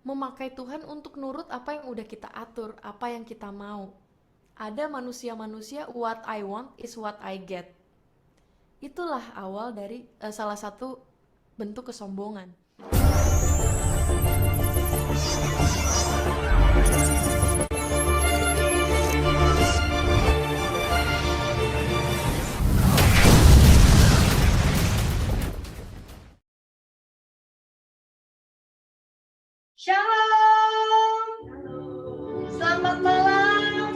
memakai Tuhan untuk nurut apa yang udah kita atur, apa yang kita mau. Ada manusia-manusia what I want is what I get. Itulah awal dari salah satu bentuk kesombongan. Shalom. Selamat malam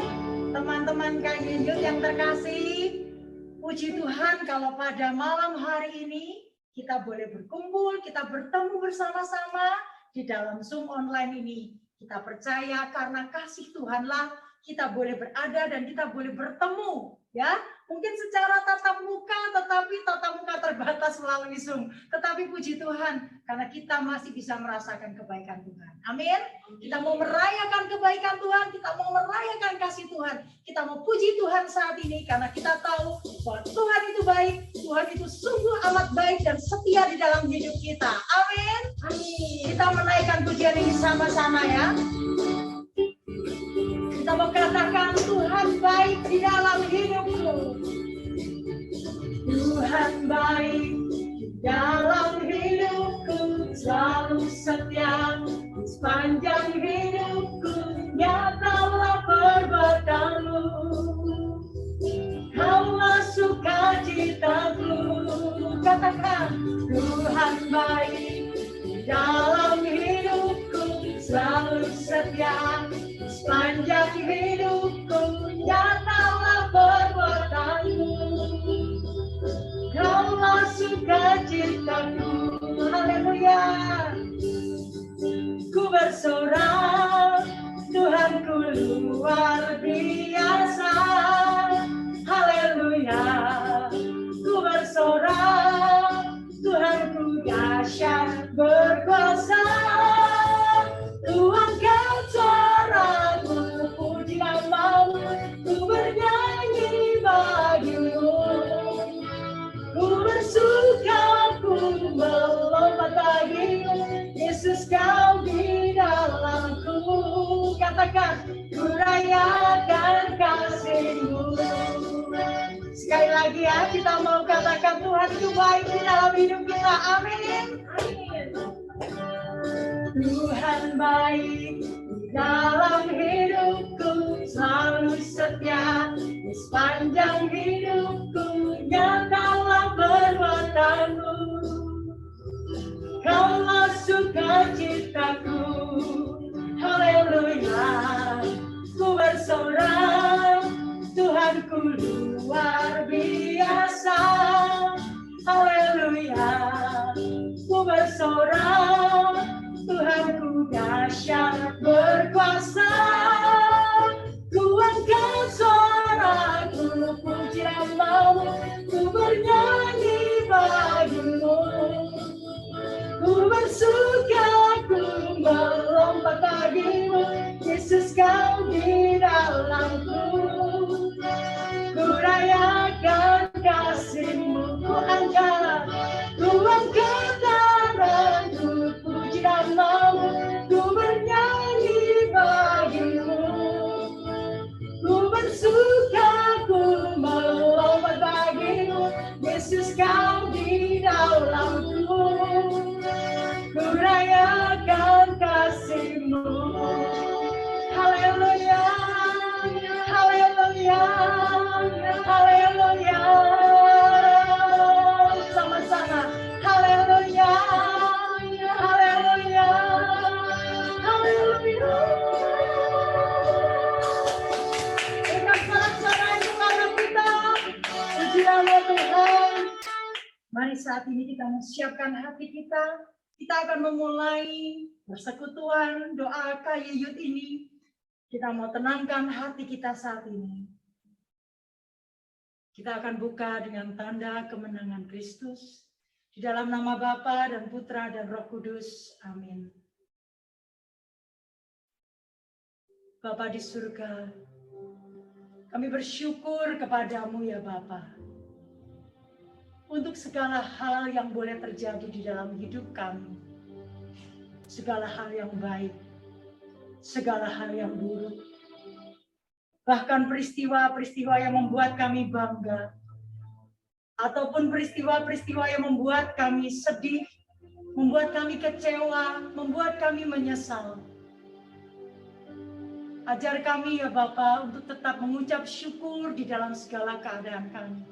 teman-teman Kak Yuyut yang terkasih. Puji Tuhan kalau pada malam hari ini kita boleh berkumpul, kita bertemu bersama-sama di dalam Zoom online ini. Kita percaya karena kasih Tuhanlah kita boleh berada dan kita boleh bertemu, ya. Mungkin secara tatap muka, tetapi tatap muka terbatas melalui Zoom. Tetapi puji Tuhan, karena kita masih bisa merasakan kebaikan Tuhan. Amin. Kita mau merayakan kebaikan Tuhan, kita mau merayakan kasih Tuhan. Kita mau puji Tuhan saat ini, karena kita tahu bahwa Tuhan itu baik, Tuhan itu sungguh amat baik dan setia di dalam hidup kita. Amin. Amin. Kita menaikkan pujian ini sama-sama ya. Kita mau katakan Tuhan baik di dalam hidupku. Tuhan baik di dalam hidupku, selalu setia di sepanjang hidupku. Nyatalah perbuatanmu, kaulah sukacitaku. Katakan Tuhan baik di dalam hidupku, selalu setia sepanjang hidupku. Nyatalah perbuatanmu, kaulah sukacitaku. Haleluya. Ku bersorak, Tuhanku luar biasa. Haleluya. Ku bersorak, Tuhanku dahsyat berkuasa. Tuangkan suaraku, puji namamu, ku bernyanyi bagimu. Ku bersuka, ku melompat bagimu, Yesus kau di dalamku. Katakan, ku rayakan kasih-Mu. Sekali lagi ya, kita mau katakan Tuhan itu baik di dalam hidup kita. Amin. Tuhan baik di dalam hidupku, selalu setia di sepanjang hidupku. Nyatalah perbuatanmu, kaulah sukacitaku. Haleluya. Ku bersorak, Tuhanku luar biasa. Haleluya. Ku bersorak, Tuhanku dahsyat berkuasa. Ku angkat suaraku, puji namamu, ku bernyanyi bagimu. Ku bersuka, ku melompat bagimu, Yesus kau di dalamku. Ku rayakan kasih-Mu, ku angkat tanganku, puji namamu, ku bernyanyi bagimu. Ku bersuka, ku melompat bagimu, Yesus kau di dalamku. Ku rayakan kasih-Mu. Haleluya, haleluya, haleluya. Sama-sama, haleluya, haleluya, haleluya. Dengan sorak-sorai kepada kita, puji nama Tuhan. Mari saat ini kita menyiapkan hati kita. Kita akan memulai persekutuan doa Kak Yuyut ini. Kita mau tenangkan hati kita saat ini. Kita akan buka dengan tanda kemenangan Kristus. Di dalam nama Bapa dan Putra dan Roh Kudus. Amin. Bapa di surga, kami bersyukur kepadamu ya Bapa. Untuk segala hal yang boleh terjadi di dalam hidup kami. segala hal yang baik, segala hal yang buruk, bahkan peristiwa-peristiwa yang membuat kami bangga, ataupun peristiwa-peristiwa yang membuat kami sedih, membuat kami kecewa, membuat kami menyesal. Ajar kami ya Bapa untuk tetap mengucap syukur di dalam segala keadaan kami.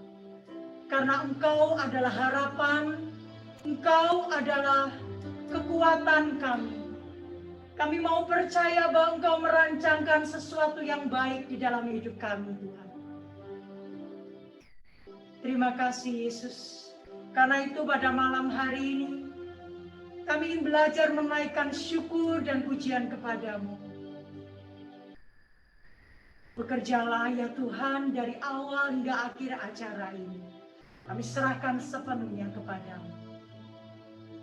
Karena Engkau adalah harapan, Engkau adalah kekuatan kami. Kami mau percaya bahwa Engkau merancangkan sesuatu yang baik di dalam hidup kami, Tuhan. Terima kasih Yesus. Karena itu pada malam hari ini, kami ingin belajar menaikkan syukur dan pujian kepadamu. Bekerjalah ya Tuhan dari awal hingga akhir acara ini. Kami serahkan sepenuhnya kepadamu.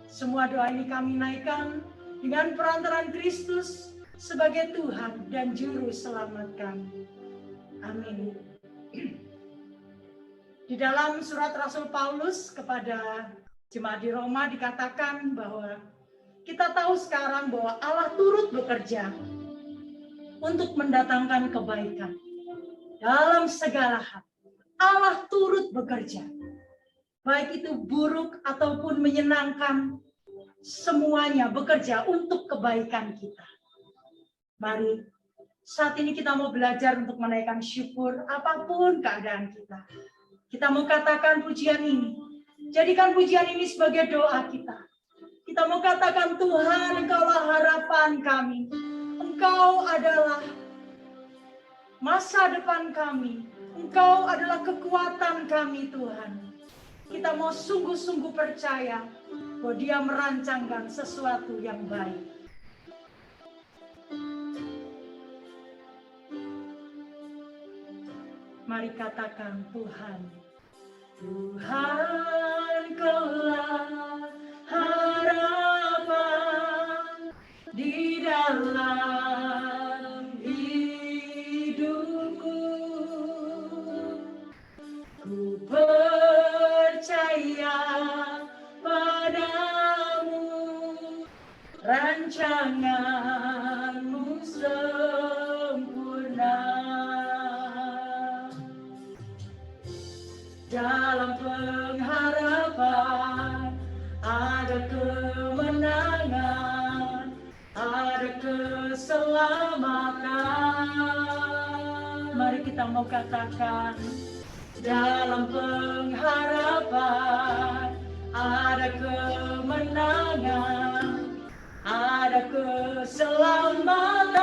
Semua doa ini kami naikkan dengan perantaraan Kristus sebagai Tuhan dan Juru Selamat kami. Amin. Di dalam surat Rasul Paulus kepada jemaat di Roma dikatakan bahwa kita tahu sekarang bahwa Allah turut bekerja untuk mendatangkan kebaikan dalam segala hal. Allah turut bekerja, baik itu buruk ataupun menyenangkan, semuanya bekerja untuk kebaikan kita. Mari saat ini kita mau belajar untuk menaikkan syukur apapun keadaan kita. Kita mau katakan pujian ini, jadikan pujian ini sebagai doa kita. Kita mau katakan Tuhan, Engkaulah harapan kami. Engkau adalah masa depan kami. Engkau adalah kekuatan kami, Tuhan. Kita mau sungguh-sungguh percaya bahwa Dia merancangkan sesuatu yang baik. Mari katakan Tuhan. Tuhan, Kaulah harapan di dalam hidupku. Ku percaya padamu, rancanganmu sempurna. Dalam pengharapan ada kemenangan, ada keselamatan. Mari kita mau katakan, dalam pengharapan ada kemenangan, ada keselamatan.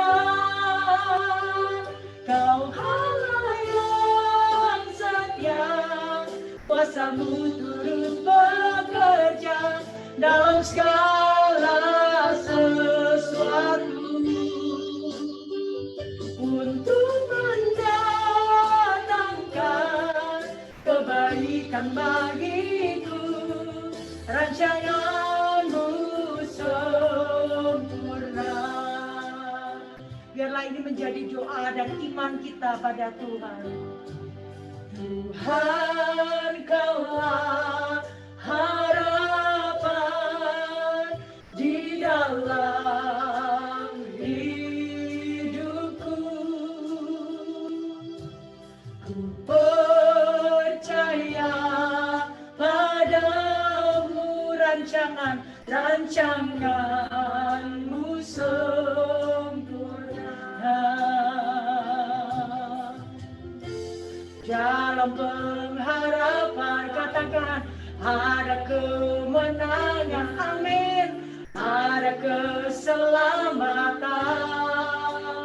Kau Allah yang setia, kuasa-Mu turut bekerja dalam segala sesuatu untuk mendatangkan kebaikan bagiku. Rancangan-Mu sempurna. Biarlah ini menjadi doa dan iman kita pada Tuhan. Tuhan, Kaulah harapan di dalam hidupku. Ku percaya padamu, rancangan-Mu sempurna. Dalam pengharapan katakan ada kemenangan, amin. Ada keselamatan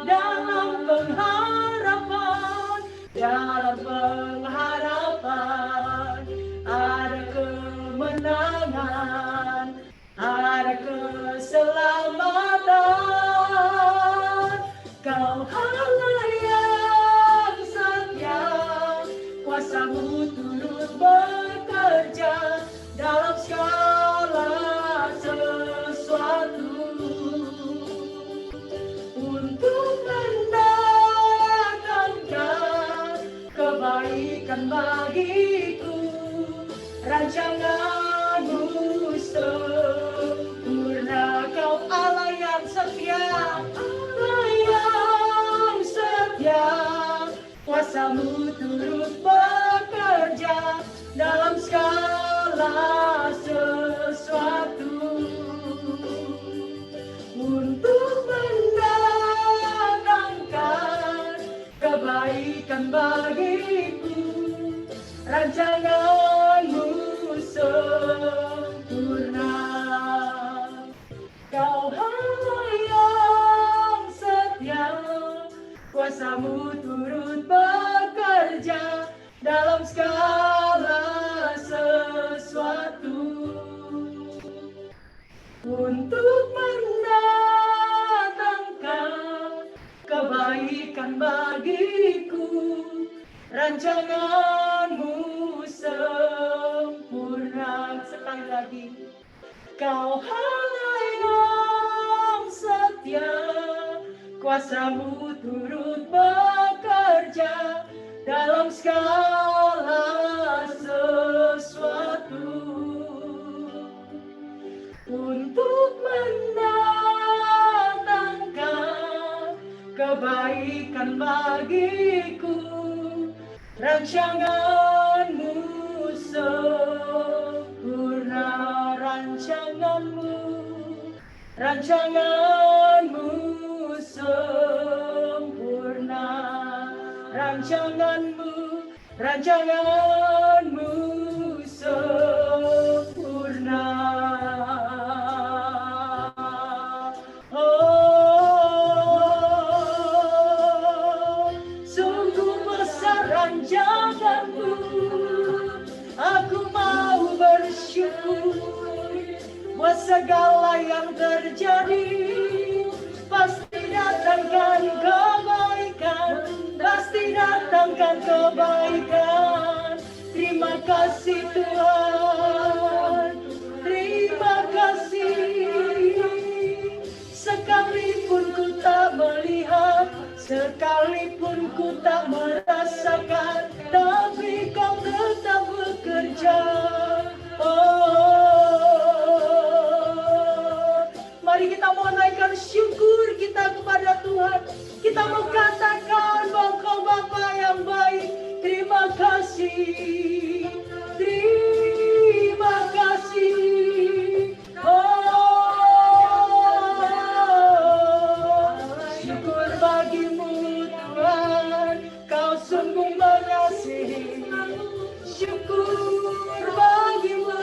dalam pengharapan, dalam pengharapan ada kemenangan, ada keselamatan. Kau Allah yang setia, kuasa-Mu turut bekerja dalam segala sesuatu kuasa-Mu turut bekerja dalam segala sesuatu untuk mendatangkan kebaikan bagiku. Rancangan-Mu sempurna. Kau Allah yang setia, kuasa-Mu turut bekerja dalam segala sesuatu untuk mendatangkan kebaikan bagiku. Rancangan-Mu sempurna. Sekali lagi. Kau Allah yang setia, kuasa-Mu turut bekerja dalam segala sesuatu untuk mendatangkan kebaikan bagiku. Rancangan-Mu sempurna. Rancangan-Mu sempurna. Rancangan-Mu sempurna. Oh, sungguh besar rancangan-Mu, aku mau bersyukur buat segala yang terjadi. Pasti datangkan kebaikan, pasti datangkan kebaikan. Terima kasih Tuhan, terima kasih. Sekalipun ku tak melihat, sekalipun ku tak merasakan, tapi Kau tetap bekerja. Mari kita mau naikkan syukur kita kepada Tuhan. Kita mau katakan bahwa Kau Bapa yang baik. Terima kasih, terima kasih. Oh, syukur bagi-Mu Tuhan, Kau sungguh mengasihi. Syukur bagi-Mu.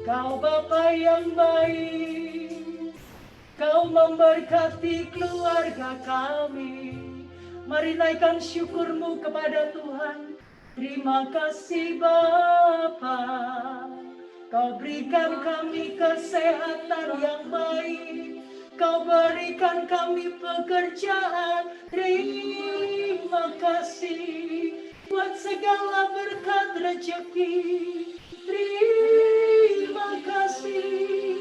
Kau Bapa yang baik, Kau memberkati keluarga kami. Mari naikkan syukur-Mu kepada Tuhan. Terima kasih Bapa, Kau berikan kami kesehatan yang baik, Kau berikan kami pekerjaan. Terima kasih buat segala berkat rezeki. Terima kasih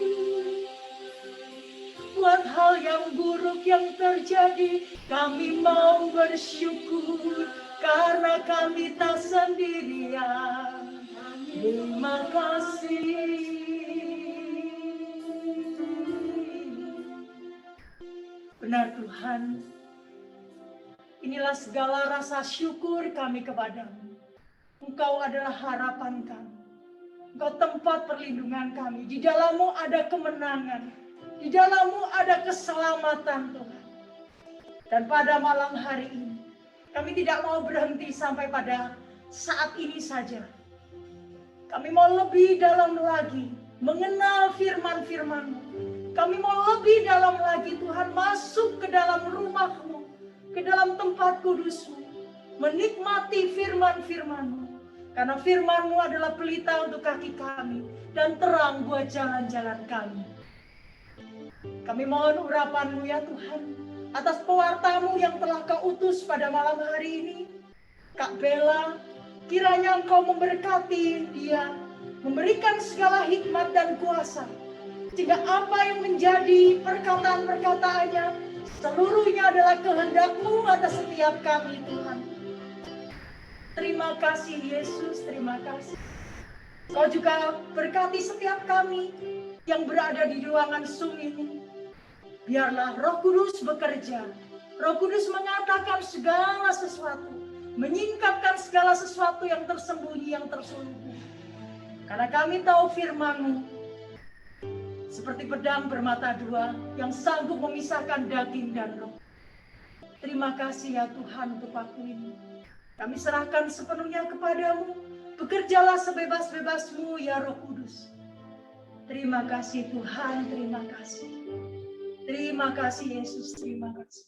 buat hal yang buruk yang terjadi. Kami mau bersyukur karena kami tak sendirian. Terima kasih. Benar Tuhan, inilah segala rasa syukur kami kepadamu. Engkau adalah harapan kami. Engkau tempat perlindungan kami. Di dalam-Mu ada kemenangan. Di dalam-Mu ada keselamatan Tuhan. Dan pada malam hari ini, kami tidak mau berhenti sampai pada saat ini saja. Kami mau lebih dalam lagi mengenal firman-Firman-Mu. Kami mau lebih dalam lagi Tuhan masuk ke dalam rumah-Mu, ke dalam tempat kudus-Mu, menikmati firman-Firman-Mu. Karena firman-Mu adalah pelita untuk kaki kami dan terang buat jalan-jalan kami. Kami mohon urapan-Mu ya Tuhan, atas pewarta-Mu yang telah Kau utus pada malam hari ini, Kak Bella, kiranya Engkau memberkati dia, memberikan segala hikmat dan kuasa, sehingga apa yang menjadi perkataan-perkataannya, seluruhnya adalah kehendak-Mu atas setiap kami Tuhan. Terima kasih Yesus, terima kasih. Kau juga berkati setiap kami yang berada di ruangan Zoom ini. Biarlah Roh Kudus bekerja. Roh Kudus mengatakan segala sesuatu, menyingkapkan segala sesuatu yang tersembunyi, yang terselubung. Karena kami tahu firman-Mu seperti pedang bermata dua yang sanggup memisahkan daging dan roh. Terima kasih ya Tuhan untuk waktu ini. Kami serahkan sepenuhnya kepadamu. Bekerjalah sebebas-bebasmu ya Roh Kudus. Terima kasih Tuhan, terima kasih. Terima kasih Yesus, terima kasih.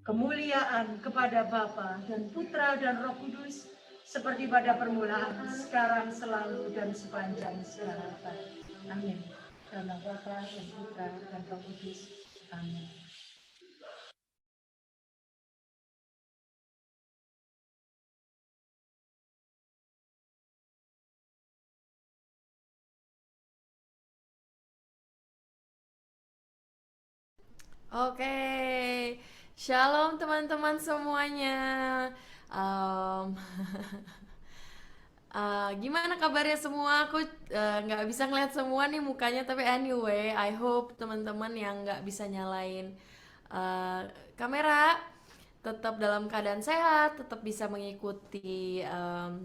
Kemuliaan kepada Bapa dan Putra dan Roh Kudus seperti pada permulaan, sekarang, selalu, dan sepanjang segala abad. Amin. Dalam Bapa dan Putra dan Roh Kudus. Amin. Oke, shalom teman-teman semuanya. Em, gimana kabarnya semua? Aku nggak bisa ngeliat semua nih mukanya, tapi anyway, I hope teman-teman yang nggak bisa nyalain kamera tetap dalam keadaan sehat, tetap bisa mengikuti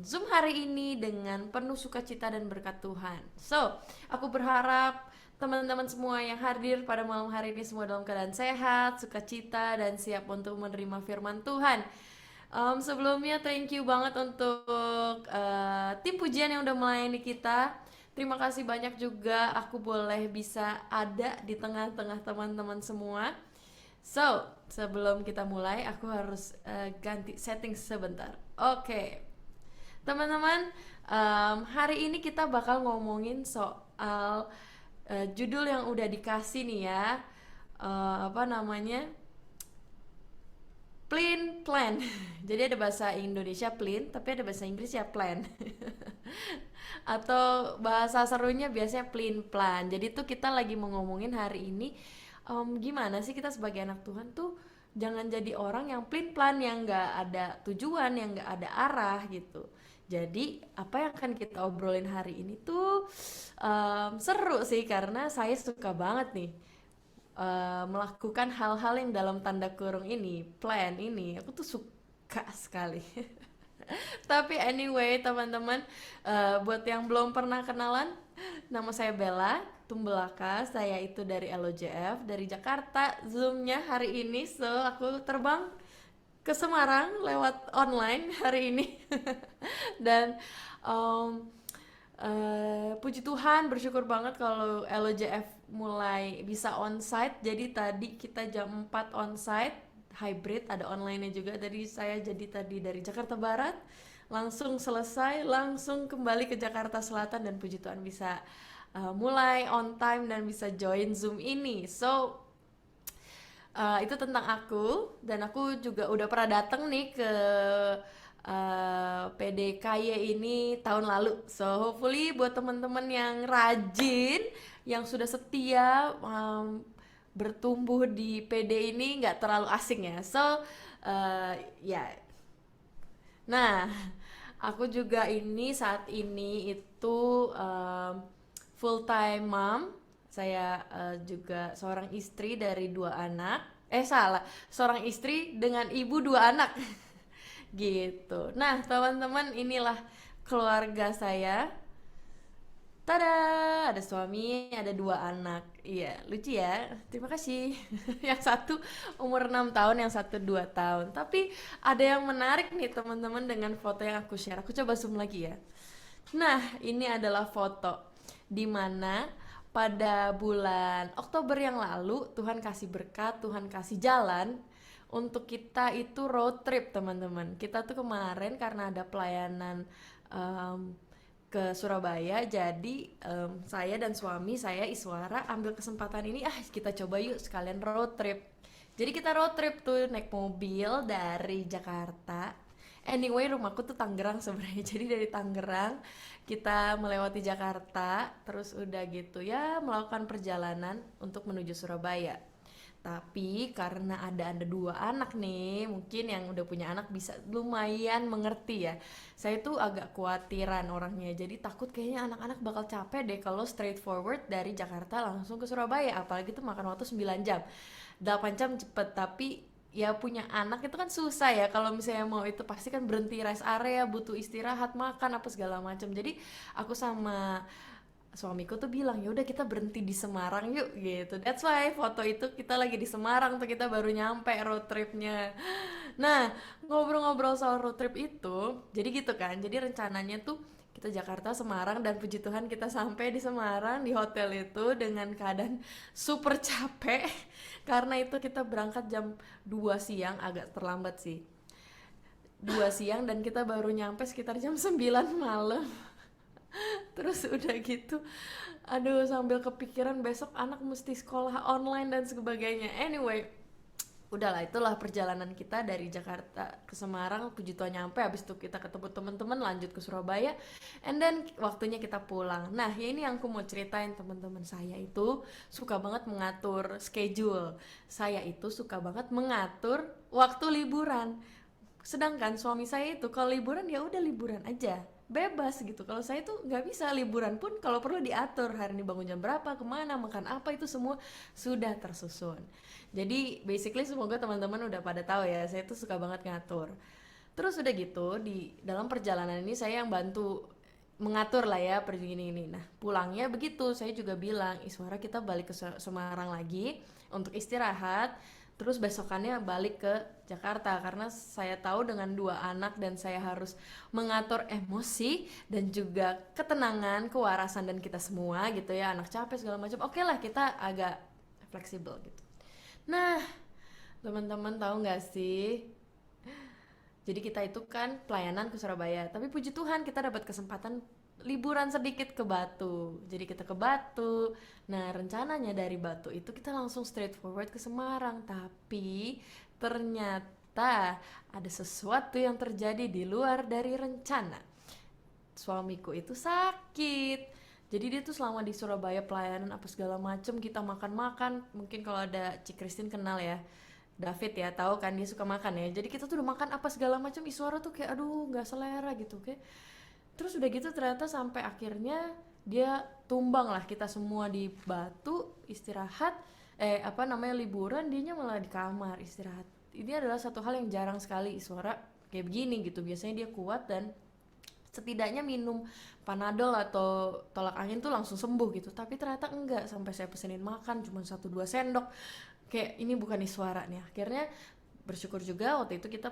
Zoom hari ini dengan penuh sukacita dan berkat Tuhan. So, aku berharap teman-teman semua yang hadir pada malam hari ini semua dalam keadaan sehat, sukacita, dan siap untuk menerima firman Tuhan. Sebelumnya thank you banget untuk tim pujian yang udah melayani kita. Terima kasih banyak juga aku boleh bisa ada di tengah-tengah teman-teman semua. So, sebelum kita mulai aku harus ganti setting sebentar. Oke. Teman-teman, hari ini kita bakal ngomongin soal judul yang udah dikasih nih ya. Apa namanya? Plain plan. Jadi ada bahasa Indonesia plain, tapi ada bahasa Inggris ya plan. Atau bahasa serunya biasanya plain plan. Jadi tuh kita lagi mau ngomongin hari ini gimana sih kita sebagai anak Tuhan tuh jangan jadi orang yang plain plan, yang nggak ada tujuan, yang nggak ada arah gitu. Jadi apa yang akan kita obrolin hari ini tuh seru sih karena saya suka banget nih melakukan hal-hal yang dalam tanda kurung ini, plan ini, aku tuh suka sekali. Tapi anyway teman-teman, buat yang belum pernah kenalan, nama saya Bella Tumbelaka, saya itu dari LOJF, dari Jakarta. Zoomnya hari ini, so aku terbang ke Semarang lewat online hari ini. Dan puji Tuhan, bersyukur banget kalau LOJF mulai bisa onsite. Jadi tadi kita jam 4 onsite, hybrid, ada online-nya juga. Jadi saya jadi tadi dari Jakarta Barat, langsung selesai, langsung kembali ke Jakarta Selatan, dan puji Tuhan bisa mulai on time dan bisa join Zoom ini. So, itu tentang aku, dan aku juga udah pernah datang nih ke PDKY ini tahun lalu. So hopefully buat teman-teman yang rajin, yang sudah setia bertumbuh di PD ini nggak terlalu asing ya. So ya, nah aku juga ini saat ini itu full time mom. Saya juga seorang istri dari 2 anak. Seorang istri dengan ibu 2 anak. Gitu. Nah, teman-teman, inilah keluarga saya. Tada, ada suami, ada 2 anak. Iya, lucu ya. Terima kasih. Yang satu umur 6 tahun, yang satu 2 tahun. Tapi ada yang menarik nih teman-teman dengan foto yang aku share. Aku coba zoom lagi ya. Nah, ini adalah foto dimana pada bulan Oktober yang lalu Tuhan kasih berkat, Tuhan kasih jalan untuk kita itu road trip teman-teman. Kita tuh kemarin karena ada pelayanan ke Surabaya, jadi saya dan suami saya Iswara ambil kesempatan ini, kita coba yuk sekalian road trip. Jadi kita road trip tuh naik mobil dari Jakarta. Anyway, rumahku tuh Tangerang sebenarnya. Jadi dari Tangerang kita melewati Jakarta, terus udah gitu ya melakukan perjalanan untuk menuju Surabaya. Tapi karena ada 2 anak nih, mungkin yang udah punya anak bisa lumayan mengerti ya. Saya tuh agak khawatiran orangnya, jadi takut kayaknya anak-anak bakal capek deh kalau straightforward dari Jakarta langsung ke Surabaya. Apalagi tuh makan waktu 9 jam. 8 jam cepet, tapi ya punya anak itu kan susah ya. Kalau misalnya mau itu pasti kan berhenti rest area, butuh istirahat, makan apa segala macam. Jadi aku sama suamiku tuh bilang ya udah kita berhenti di Semarang yuk gitu. That's why foto itu kita lagi di Semarang tuh, kita baru nyampe road tripnya. Nah, ngobrol-ngobrol soal road trip itu, jadi gitu kan. Jadi rencananya tuh kita Jakarta, Semarang, dan puji Tuhan kita sampai di Semarang di hotel itu dengan keadaan super capek karena itu kita berangkat jam 2 siang, agak terlambat sih. 2 siang dan kita baru nyampe sekitar jam 9 malam. Terus udah gitu, aduh sambil kepikiran besok anak mesti sekolah online dan sebagainya. Anyway, udahlah, itulah perjalanan kita dari Jakarta ke Semarang. Puji Tuhan nyampe, habis itu kita ketemu teman-teman, lanjut ke Surabaya, and then waktunya kita pulang. Nah, ya ini yang aku mau ceritain, teman-teman. Saya itu suka banget mengatur schedule. Saya itu suka banget mengatur waktu liburan. Sedangkan suami saya itu kalau liburan ya udah liburan aja, bebas gitu. Kalau saya tuh nggak bisa, liburan pun kalau perlu diatur, hari ini bangun jam berapa, kemana, makan apa, itu semua sudah tersusun. Jadi basically semoga teman-teman udah pada tahu ya, saya tuh suka banget ngatur. Terus udah gitu di dalam perjalanan ini saya yang bantu mengatur lah ya pergi ini. Nah pulangnya begitu, saya juga bilang Iswara kita balik ke Semarang lagi untuk istirahat. Terus besokannya balik ke Jakarta karena saya tahu dengan 2 anak dan saya harus mengatur emosi dan juga ketenangan, kewarasan dan kita semua gitu ya, anak capek segala macam. Oke lah, kita agak fleksibel gitu. Nah, teman-teman tahu nggak sih? Jadi kita itu kan pelayanan ke Surabaya, tapi puji Tuhan kita dapat kesempatan liburan sedikit ke Batu. Jadi kita ke Batu. Nah, rencananya dari Batu itu kita langsung straightforward ke Semarang, tapi ternyata ada sesuatu yang terjadi di luar dari rencana. Suamiku itu sakit. Jadi dia tuh selama di Surabaya pelayanan apa segala macem, kita makan-makan. Mungkin kalau ada Cik Christine kenal ya, David ya, tahu kan dia suka makan ya. Jadi kita tuh udah makan apa segala macam, Iswara tuh kayak aduh nggak selera gitu kayak. Terus udah gitu ternyata sampai akhirnya dia tumbang lah, kita semua di Batu istirahat, apa namanya liburan, dianya malah di kamar istirahat. Ini adalah satu hal yang jarang sekali Iswara kayak begini gitu. Biasanya dia kuat dan setidaknya minum panadol atau tolak angin tuh langsung sembuh gitu, tapi ternyata enggak. Sampai saya pesenin makan cuma 1-2 sendok, kayak ini bukan Iswara nih. Akhirnya bersyukur juga waktu itu kita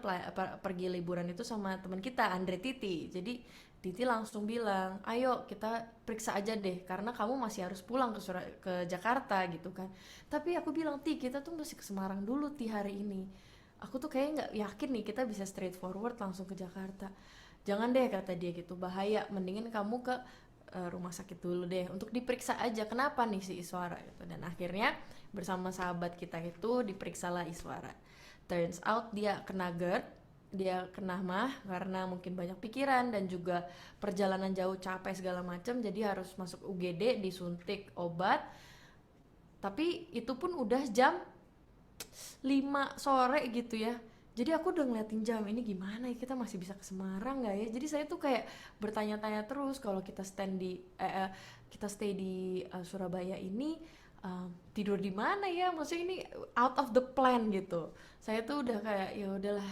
pergi liburan itu sama teman kita Andre Titi. Jadi Titi langsung bilang ayo kita periksa aja deh karena kamu masih harus pulang ke Jakarta gitu kan. Tapi aku bilang Ti, kita tuh mesti ke Semarang dulu Ti hari ini. Aku tuh kayaknya nggak yakin nih kita bisa straightforward langsung ke Jakarta. Jangan deh kata dia gitu, bahaya, mendingin kamu ke rumah sakit dulu deh untuk diperiksa aja kenapa nih si Iswara gitu. Dan akhirnya bersama sahabat kita itu diperiksalah Iswara. Turns out dia kena GERD, dia kena mah karena mungkin banyak pikiran dan juga perjalanan jauh capek segala macam, jadi harus masuk UGD disuntik obat. Tapi itu pun udah jam 5 sore gitu ya. Jadi aku udah ngeliatin jam, ini gimana ya, kita masih bisa ke Semarang nggak ya? Jadi saya tuh kayak bertanya-tanya terus kalau kita kita stay di Surabaya ini, tidur di mana ya? Maksudnya ini out of the plan gitu. Saya tuh udah kayak ya udahlah,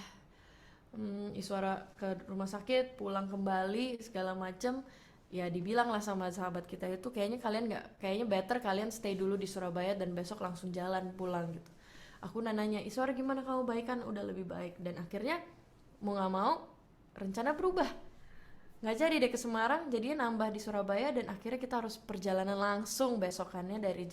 Iswara ke rumah sakit, pulang kembali segala macem. Ya dibilang lah sama sahabat kita itu kayaknya better kalian stay dulu di Surabaya dan besok langsung jalan pulang gitu. Aku nanya Iswara gimana kamu baik kan? Udah lebih baik. Dan akhirnya mau gak mau rencana berubah, nggak jadi deh ke Semarang, jadinya nambah di Surabaya. Dan akhirnya kita harus perjalanan langsung besokannya dari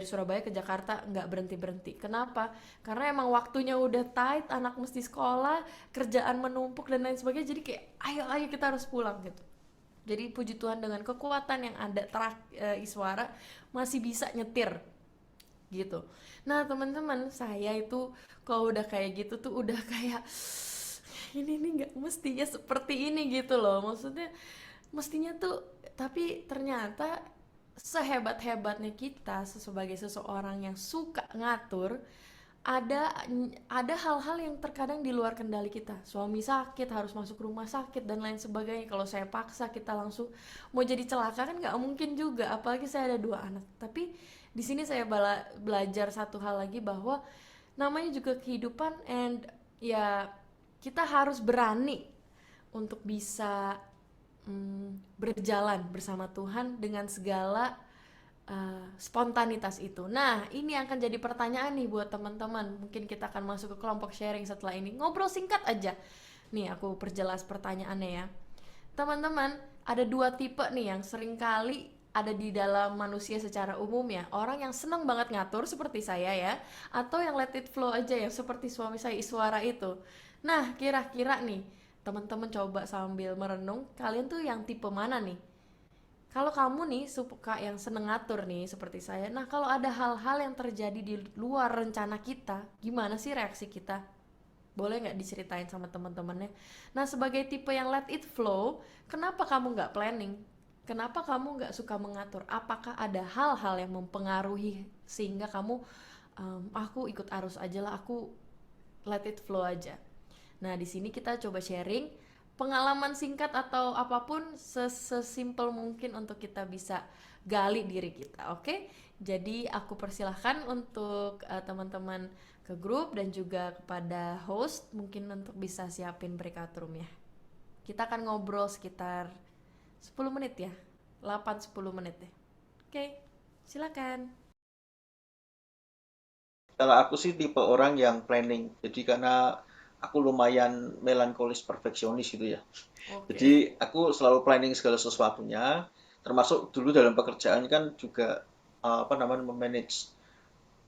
Surabaya ke Jakarta, nggak berhenti. Kenapa? Karena emang waktunya udah tight, anak mesti sekolah, kerjaan menumpuk dan lain sebagainya. Jadi kayak ayo kita harus pulang gitu. Jadi puji Tuhan dengan kekuatan yang ada Iswara masih bisa nyetir gitu. Nah teman-teman, saya itu kalau udah kayak gitu tuh udah kayak ini nih nggak mestinya seperti ini gitu loh. Maksudnya mestinya tuh, tapi ternyata sehebat-hebatnya kita sebagai seseorang yang suka ngatur, ada ada hal-hal yang terkadang di luar kendali kita. Suami sakit, harus masuk rumah sakit dan lain sebagainya. Kalau saya paksa kita langsung mau jadi celaka kan nggak mungkin juga. Apalagi saya ada 2 anak. Tapi di sini saya belajar satu hal lagi, bahwa namanya juga kehidupan, and ya kita harus berani untuk bisa berjalan bersama Tuhan dengan segala spontanitas itu. Nah, ini akan jadi pertanyaan nih buat teman-teman. Mungkin kita akan masuk ke kelompok sharing setelah ini. Ngobrol singkat aja. Nih, aku perjelas pertanyaannya ya. Teman-teman, ada 2 tipe nih yang sering kali ada di dalam manusia secara umum ya. Orang yang seneng banget ngatur seperti saya ya, atau yang let it flow aja ya, seperti suami saya Iswara itu. Nah, kira-kira nih, teman-teman coba sambil merenung, kalian tuh yang tipe mana nih? Kalau kamu nih suka yang seneng ngatur nih seperti saya, nah kalau ada hal-hal yang terjadi di luar rencana kita, gimana sih reaksi kita? Boleh nggak diceritain sama teman-temannya? Nah, sebagai tipe yang let it flow, kenapa kamu nggak planning? Kenapa kamu nggak suka mengatur? Apakah ada hal-hal yang mempengaruhi sehingga kamu, aku ikut arus aja lah, aku let it flow aja. Nah, di sini kita coba sharing pengalaman singkat atau apapun sesimpel mungkin untuk kita bisa gali diri kita, oke? Jadi aku persilahkan untuk teman-teman ke grup dan juga kepada host mungkin untuk bisa siapin breakout room ya. Kita akan ngobrol sekitar 10 menit ya, 8-10 menit deh. Oke, silakan. Kalau aku sih tipe orang yang planning. Jadi karena aku lumayan melankolis perfeksionis gitu ya. Oke. Jadi aku selalu planning segala sesuatunya. Termasuk dulu dalam pekerjaan kan juga apa namanya memanage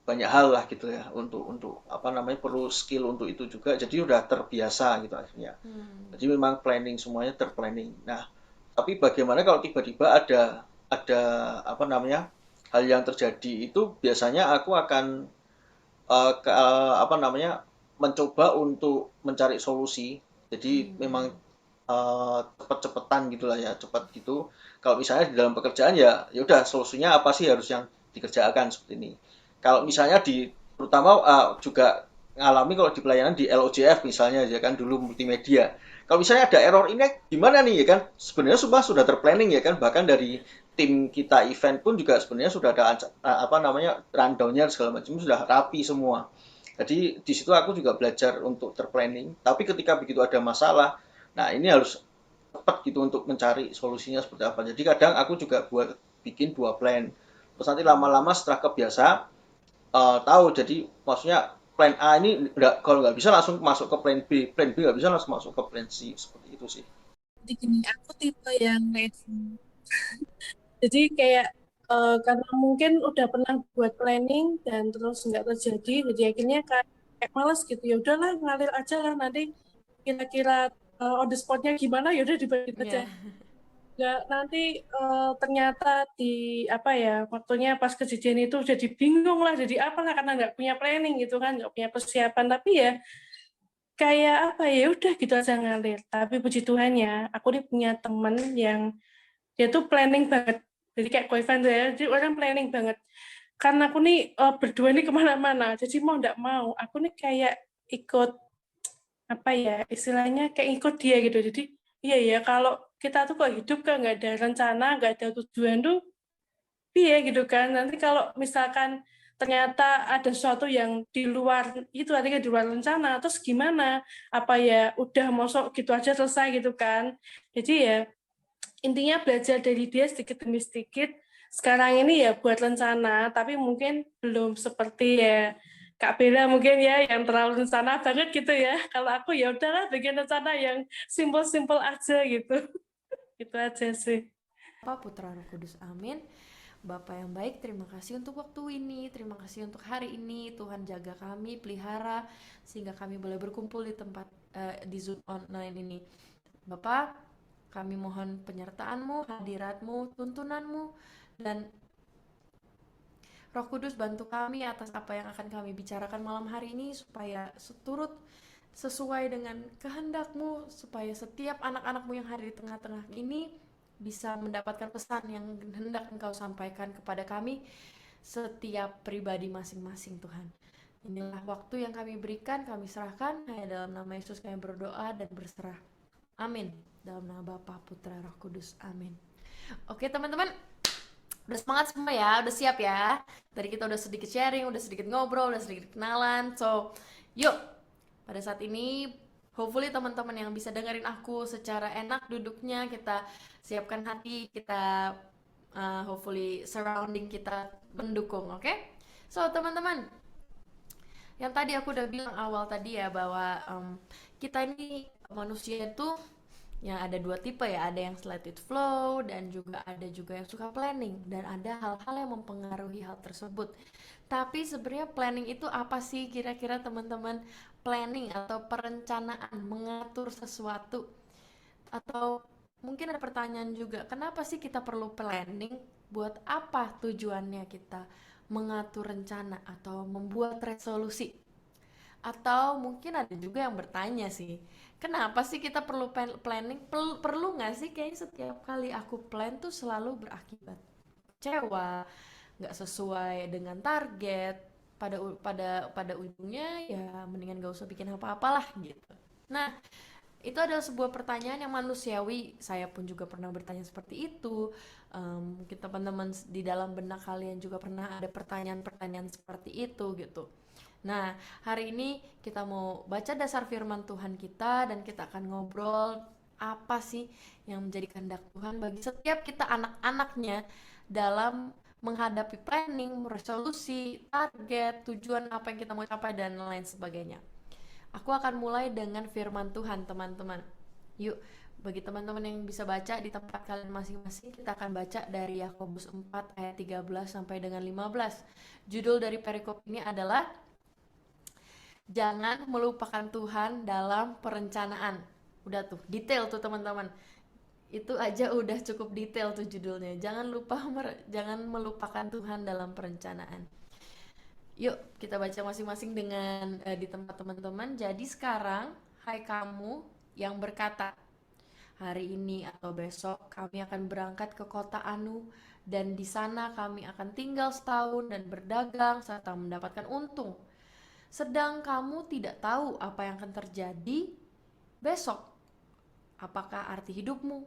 banyak hal lah gitu ya untuk apa namanya perlu skill untuk itu juga. Jadi udah terbiasa gitu akhirnya. Hmm. Jadi memang planning semuanya terplanning. Nah, tapi bagaimana kalau tiba-tiba ada apa namanya hal yang terjadi itu biasanya aku akan apa namanya mencoba untuk mencari solusi. Jadi memang Hmm. cepet-cepetan gitulah ya, cepat gitu. Kalau misalnya di dalam pekerjaan ya, ya udah solusinya apa sih harus yang dikerjakan seperti ini. Kalau misalnya di terutama juga ngalami kalau di pelayanan di LOJF misalnya ya kan dulu multimedia. Kalau misalnya ada error ini gimana nih ya kan? Sebenarnya semua sudah terplanning ya kan, bahkan dari tim kita event pun juga sebenarnya sudah ada apa namanya rundownnya segala macam sudah rapi semua. Jadi di situ aku juga belajar untuk terplanning. Tapi ketika begitu ada masalah, nah ini harus cepat gitu untuk mencari solusinya seperti apa. Jadi kadang aku juga bikin 2 plan. Terus nanti lama-lama setelah kebiasa tahu. Jadi maksudnya plan A ini kalau nggak bisa langsung masuk ke plan B nggak bisa langsung masuk ke plan C seperti itu sih. Jadi gini, aku tipe yang netral. Jadi kayak karena mungkin udah pernah buat planning dan terus nggak terjadi, jadi akhirnya kayak males gitu. Ya udahlah, ngalir aja lah nanti kira-kira on the spotnya gimana, ya udah dibagiin aja. Ya. Nggak nanti ternyata di apa ya waktunya pas kejadian itu jadi bingung lah, jadi apalah karena nggak punya planning gitu kan, nggak punya persiapan. Tapi ya kayak apa ya udah gitu aja ngalir. Tapi puji Tuhan ya, aku nih punya temen yang dia tuh planning banget. Jadi kayak Koivan ya, jadi orang planning banget. Karena aku nih berdua nih kemana-mana, jadi mau nggak mau, aku nih kayak ikut apa ya istilahnya kayak ikut dia gitu. Jadi iya ya kalau kita tuh kok hidup kan nggak ada rencana, nggak ada tujuan tuh, iya gitu kan. Nanti kalau misalkan ternyata ada sesuatu yang di luar itu artinya di luar rencana, terus gimana? Apa ya udah mosok gitu aja selesai gitu kan? Jadi ya intinya belajar dari dia sedikit demi sedikit. Sekarang ini ya buat rencana, tapi mungkin belum seperti ya Kak Bella mungkin ya yang terlalu rencana banget gitu ya. Kalau aku ya udahlah bikin rencana yang simple-simple aja gitu. Gitu aja sih. Bapak Putra Roh Kudus, amin. Bapak yang baik, terima kasih untuk waktu ini, terima kasih untuk hari ini. Tuhan jaga kami, pelihara, sehingga kami boleh berkumpul di tempat di Zoom online ini. Bapak, kami mohon penyertaan-Mu, hadirat-Mu, tuntunan-Mu, dan Roh Kudus bantu kami atas apa yang akan kami bicarakan malam hari ini, supaya seturut sesuai dengan kehendak-Mu, supaya setiap anak-anak-Mu yang hadir di tengah-tengah ini bisa mendapatkan pesan yang hendak Engkau sampaikan kepada kami setiap pribadi masing-masing Tuhan. Inilah waktu yang kami berikan, kami serahkan, hanya dalam nama Yesus kami berdoa dan berserah. Amin. Dalam nama Bapa, Putra, Roh Kudus. Amin. Oke teman-teman, udah semangat semua ya, udah siap ya. Tadi kita udah sedikit sharing, udah sedikit ngobrol, udah sedikit kenalan. So, yuk, pada saat ini hopefully teman-teman yang bisa dengerin aku secara enak duduknya, kita siapkan hati, kita hopefully surrounding kita mendukung, oke? So teman-teman, yang tadi aku udah bilang awal tadi ya bahwa kita ini manusia itu yang ada dua tipe ya, ada yang let it flow dan juga ada juga yang suka planning, dan ada hal-hal yang mempengaruhi hal tersebut. Tapi sebenarnya planning itu apa sih kira-kira teman-teman? Planning atau perencanaan, mengatur sesuatu. Atau mungkin ada pertanyaan juga, kenapa sih kita perlu planning? Buat apa tujuannya kita mengatur rencana atau membuat resolusi? Atau mungkin ada juga yang bertanya sih, kenapa sih kita perlu planning? Perlu nggak sih? Kayaknya setiap kali aku plan tuh selalu berakibat kecewa, nggak sesuai dengan target. Pada ujungnya ya mendingan gak usah bikin apa-apalah gitu. Nah, itu adalah sebuah pertanyaan yang manusiawi. Saya pun juga pernah bertanya seperti itu. Mungkin teman-teman di dalam benak kalian juga pernah ada pertanyaan-pertanyaan seperti itu gitu. Nah, hari ini kita mau baca dasar firman Tuhan kita, dan kita akan ngobrol apa sih yang menjadi kehendak Tuhan bagi setiap kita anak-anaknya dalam menghadapi planning, resolusi, target, tujuan apa yang kita mau capai, dan lain sebagainya. Aku akan mulai dengan firman Tuhan, teman-teman. Yuk, bagi teman-teman yang bisa baca di tempat kalian masing-masing, kita akan baca dari Yakobus 4 ayat 13 sampai dengan 15. Judul dari perikop ini adalah Jangan melupakan Tuhan dalam perencanaan. Udah tuh, detail tuh teman-teman. Itu aja udah cukup detail tuh judulnya. Jangan melupakan Tuhan dalam perencanaan. Yuk kita baca masing-masing dengan di tempat teman-teman. Jadi sekarang, hai kamu yang berkata, hari ini atau besok kami akan berangkat ke kota Anu, dan di sana kami akan tinggal setahun dan berdagang serta mendapatkan untung. Sedang kamu tidak tahu apa yang akan terjadi besok. Apakah arti hidupmu?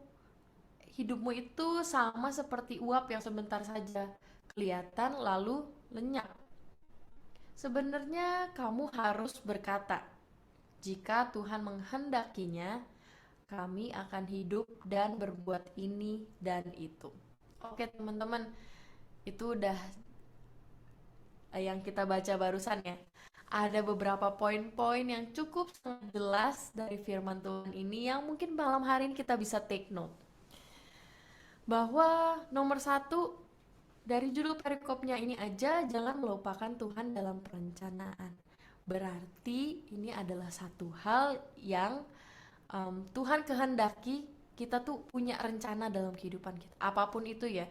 Hidupmu itu sama seperti uap yang sebentar saja kelihatan lalu lenyap. Sebenarnya kamu harus berkata, jika Tuhan menghendakinya, kami akan hidup dan berbuat ini dan itu. Oke teman-teman, itu udah yang kita baca barusan ya. Ada beberapa poin-poin yang cukup sangat jelas dari firman Tuhan ini yang mungkin malam hari ini kita bisa take note. Bahwa nomor satu dari judul perikopnya ini aja, jangan melupakan Tuhan dalam perencanaan. Berarti ini adalah satu hal yang Tuhan kehendaki kita tuh punya rencana dalam kehidupan kita. Apapun itu ya,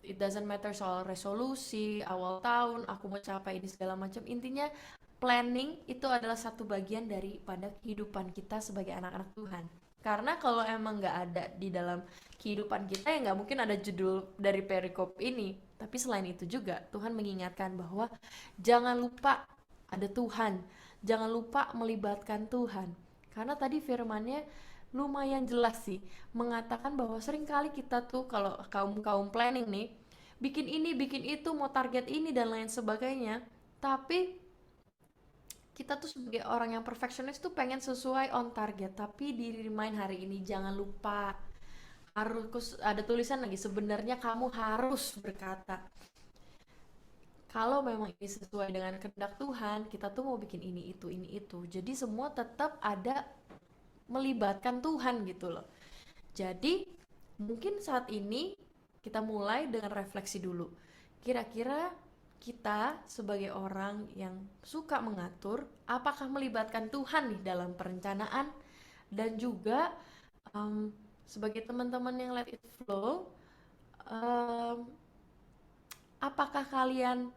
it doesn't matter soal resolusi, awal tahun, aku mau capai ini segala macam. Intinya planning itu adalah satu bagian daripada kehidupan kita sebagai anak-anak Tuhan. Karena kalau emang nggak ada di dalam kehidupan kita, ya nggak mungkin ada judul dari perikop ini. Tapi selain itu juga Tuhan mengingatkan bahwa jangan lupa ada Tuhan, jangan lupa melibatkan Tuhan. Karena tadi firmannya lumayan jelas sih, mengatakan bahwa seringkali kita tuh kalau kaum planning nih, bikin ini, bikin itu, mau target ini dan lain sebagainya, tapi kita tuh sebagai orang yang perfeksionis tuh pengen sesuai on target. Tapi di remind hari ini jangan lupa, harus ada tulisan lagi, sebenarnya kamu harus berkata kalau memang ini sesuai dengan kehendak Tuhan, kita tuh mau bikin ini itu. Jadi semua tetap ada melibatkan Tuhan gitu loh. Jadi mungkin saat ini kita mulai dengan refleksi dulu. Kira-kira kita sebagai orang yang suka mengatur, apakah melibatkan Tuhan nih dalam perencanaan? Dan juga sebagai teman-teman yang let it flow, apakah kalian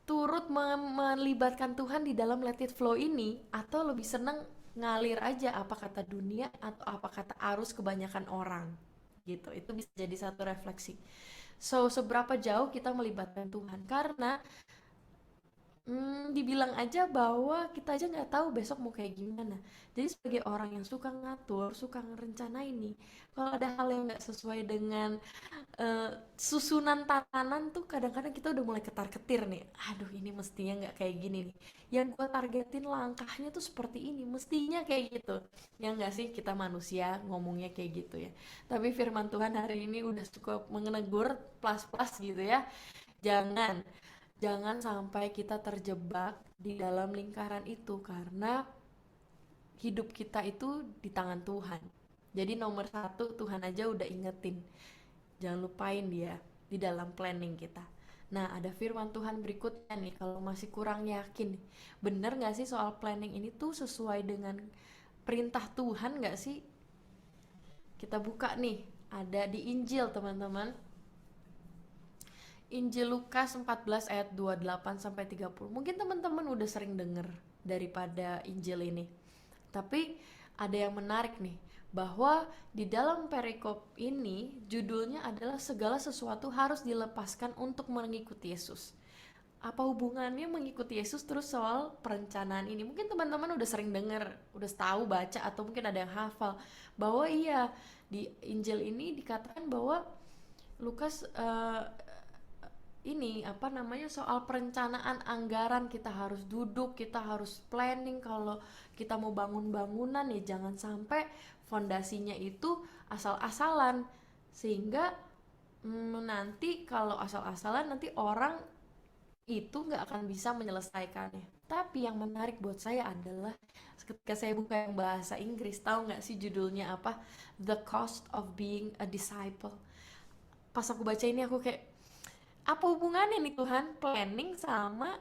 turut melibatkan Tuhan di dalam let it flow ini, atau lebih senang ngalir aja apa kata dunia atau apa kata arus kebanyakan orang? gitu. Itu bisa jadi satu refleksi. So, seberapa jauh kita melibatkan Tuhan? Karena dibilang aja bahwa kita aja nggak tahu besok mau kayak gimana. Jadi sebagai orang yang suka ngatur, suka ngerencanain nih, kalau ada hal yang nggak sesuai dengan susunan tatanan tuh kadang-kadang kita udah mulai ketar-ketir nih. Aduh, ini mestinya nggak kayak gini nih. Yang gue targetin langkahnya tuh seperti ini, mestinya kayak gitu. Ya nggak sih, kita manusia ngomongnya kayak gitu ya. Tapi firman Tuhan hari ini udah cukup menegur plus-plus gitu ya. Jangan Jangan sampai kita terjebak di dalam lingkaran itu karena hidup kita itu di tangan Tuhan. Jadi nomor satu Tuhan aja udah ingetin. Jangan lupain dia di dalam planning kita. Nah, ada firman Tuhan berikutnya nih, kalau masih kurang yakin, bener gak sih soal planning ini tuh sesuai dengan perintah Tuhan gak sih? Kita buka nih, ada di Injil teman-teman. Injil Lukas 14 ayat 28 sampai 30. Mungkin teman-teman udah sering denger daripada Injil ini. Tapi ada yang menarik nih, bahwa di dalam perikop ini judulnya adalah segala sesuatu harus dilepaskan untuk mengikuti Yesus. Apa hubungannya mengikuti Yesus terus soal perencanaan ini? Mungkin teman-teman udah sering denger, udah tahu baca atau mungkin ada yang hafal bahwa iya di Injil ini dikatakan bahwa Lukas ini apa namanya soal perencanaan anggaran, kita harus duduk, kita harus planning kalau kita mau bangun bangunan ya jangan sampai fondasinya itu asal-asalan sehingga nanti kalau asal-asalan nanti orang itu nggak akan bisa menyelesaikannya. Tapi yang menarik buat saya adalah ketika saya buka yang bahasa Inggris, tahu nggak sih judulnya apa? The Cost of Being a Disciple. Pas aku baca ini aku kayak, apa hubungannya nih Tuhan planning sama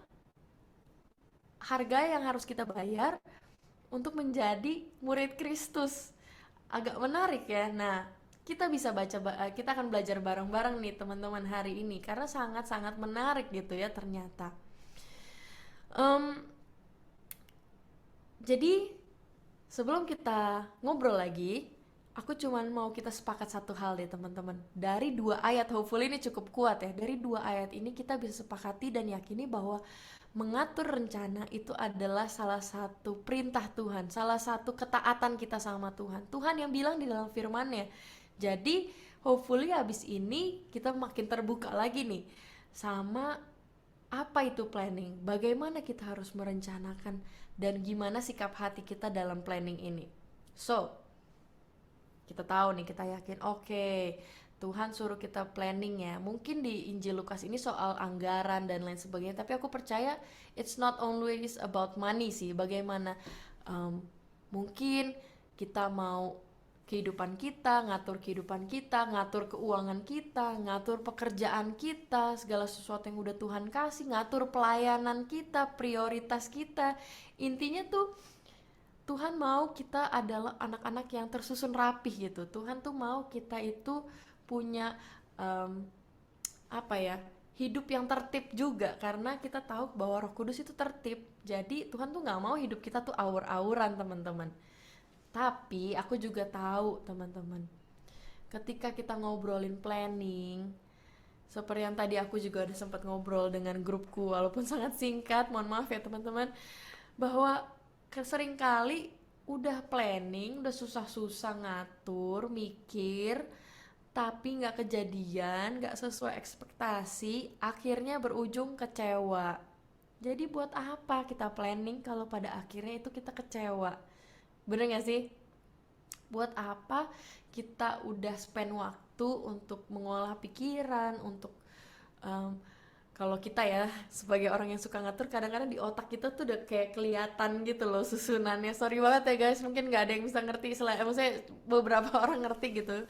harga yang harus kita bayar untuk menjadi murid Kristus? Agak menarik ya. Nah, kita bisa kita akan belajar bareng-bareng nih teman-teman hari ini karena sangat-sangat menarik gitu ya ternyata. Jadi sebelum kita ngobrol lagi, aku cuman mau kita sepakat satu hal deh teman-teman. Dari 2 ayat, hopefully ini cukup kuat ya. Dari 2 ayat ini kita bisa sepakati dan yakini bahwa mengatur rencana itu adalah salah satu perintah Tuhan, salah satu ketaatan kita sama Tuhan. Tuhan yang bilang di dalam firman-Nya. Jadi hopefully habis ini kita makin terbuka lagi nih sama apa itu planning, bagaimana kita harus merencanakan, dan gimana sikap hati kita dalam planning ini. So, kita tahu nih, kita yakin oke, Tuhan suruh kita planning ya. Mungkin di Injil Lukas ini soal anggaran dan lain sebagainya, tapi aku percaya it's not always about money sih. Bagaimana mungkin kita mau kehidupan kita, ngatur kehidupan kita, ngatur keuangan kita, ngatur pekerjaan kita, segala sesuatu yang udah Tuhan kasih, ngatur pelayanan kita, prioritas kita. Intinya tuh Tuhan mau kita adalah anak-anak yang tersusun rapih gitu. Tuhan tuh mau kita itu punya hidup yang tertib juga, karena kita tahu bahwa Roh Kudus itu tertib. Jadi Tuhan tuh nggak mau hidup kita tuh awur-awuran teman-teman. Tapi aku juga tahu teman-teman, ketika kita ngobrolin planning, seperti yang tadi aku juga ada sempat ngobrol dengan grupku, walaupun sangat singkat, mohon maaf ya teman-teman, bahwa seringkali udah planning, udah susah-susah ngatur, mikir, tapi nggak kejadian, nggak sesuai ekspektasi, akhirnya berujung kecewa. Jadi buat apa kita planning kalau pada akhirnya itu kita kecewa? Bener gak sih? Buat apa kita udah spend waktu untuk mengolah pikiran, untuk kalau kita ya sebagai orang yang suka ngatur, kadang-kadang di otak kita tuh udah kayak kelihatan gitu loh susunannya. Sorry banget ya guys, mungkin nggak ada yang bisa ngerti, maksudnya beberapa orang ngerti gitu.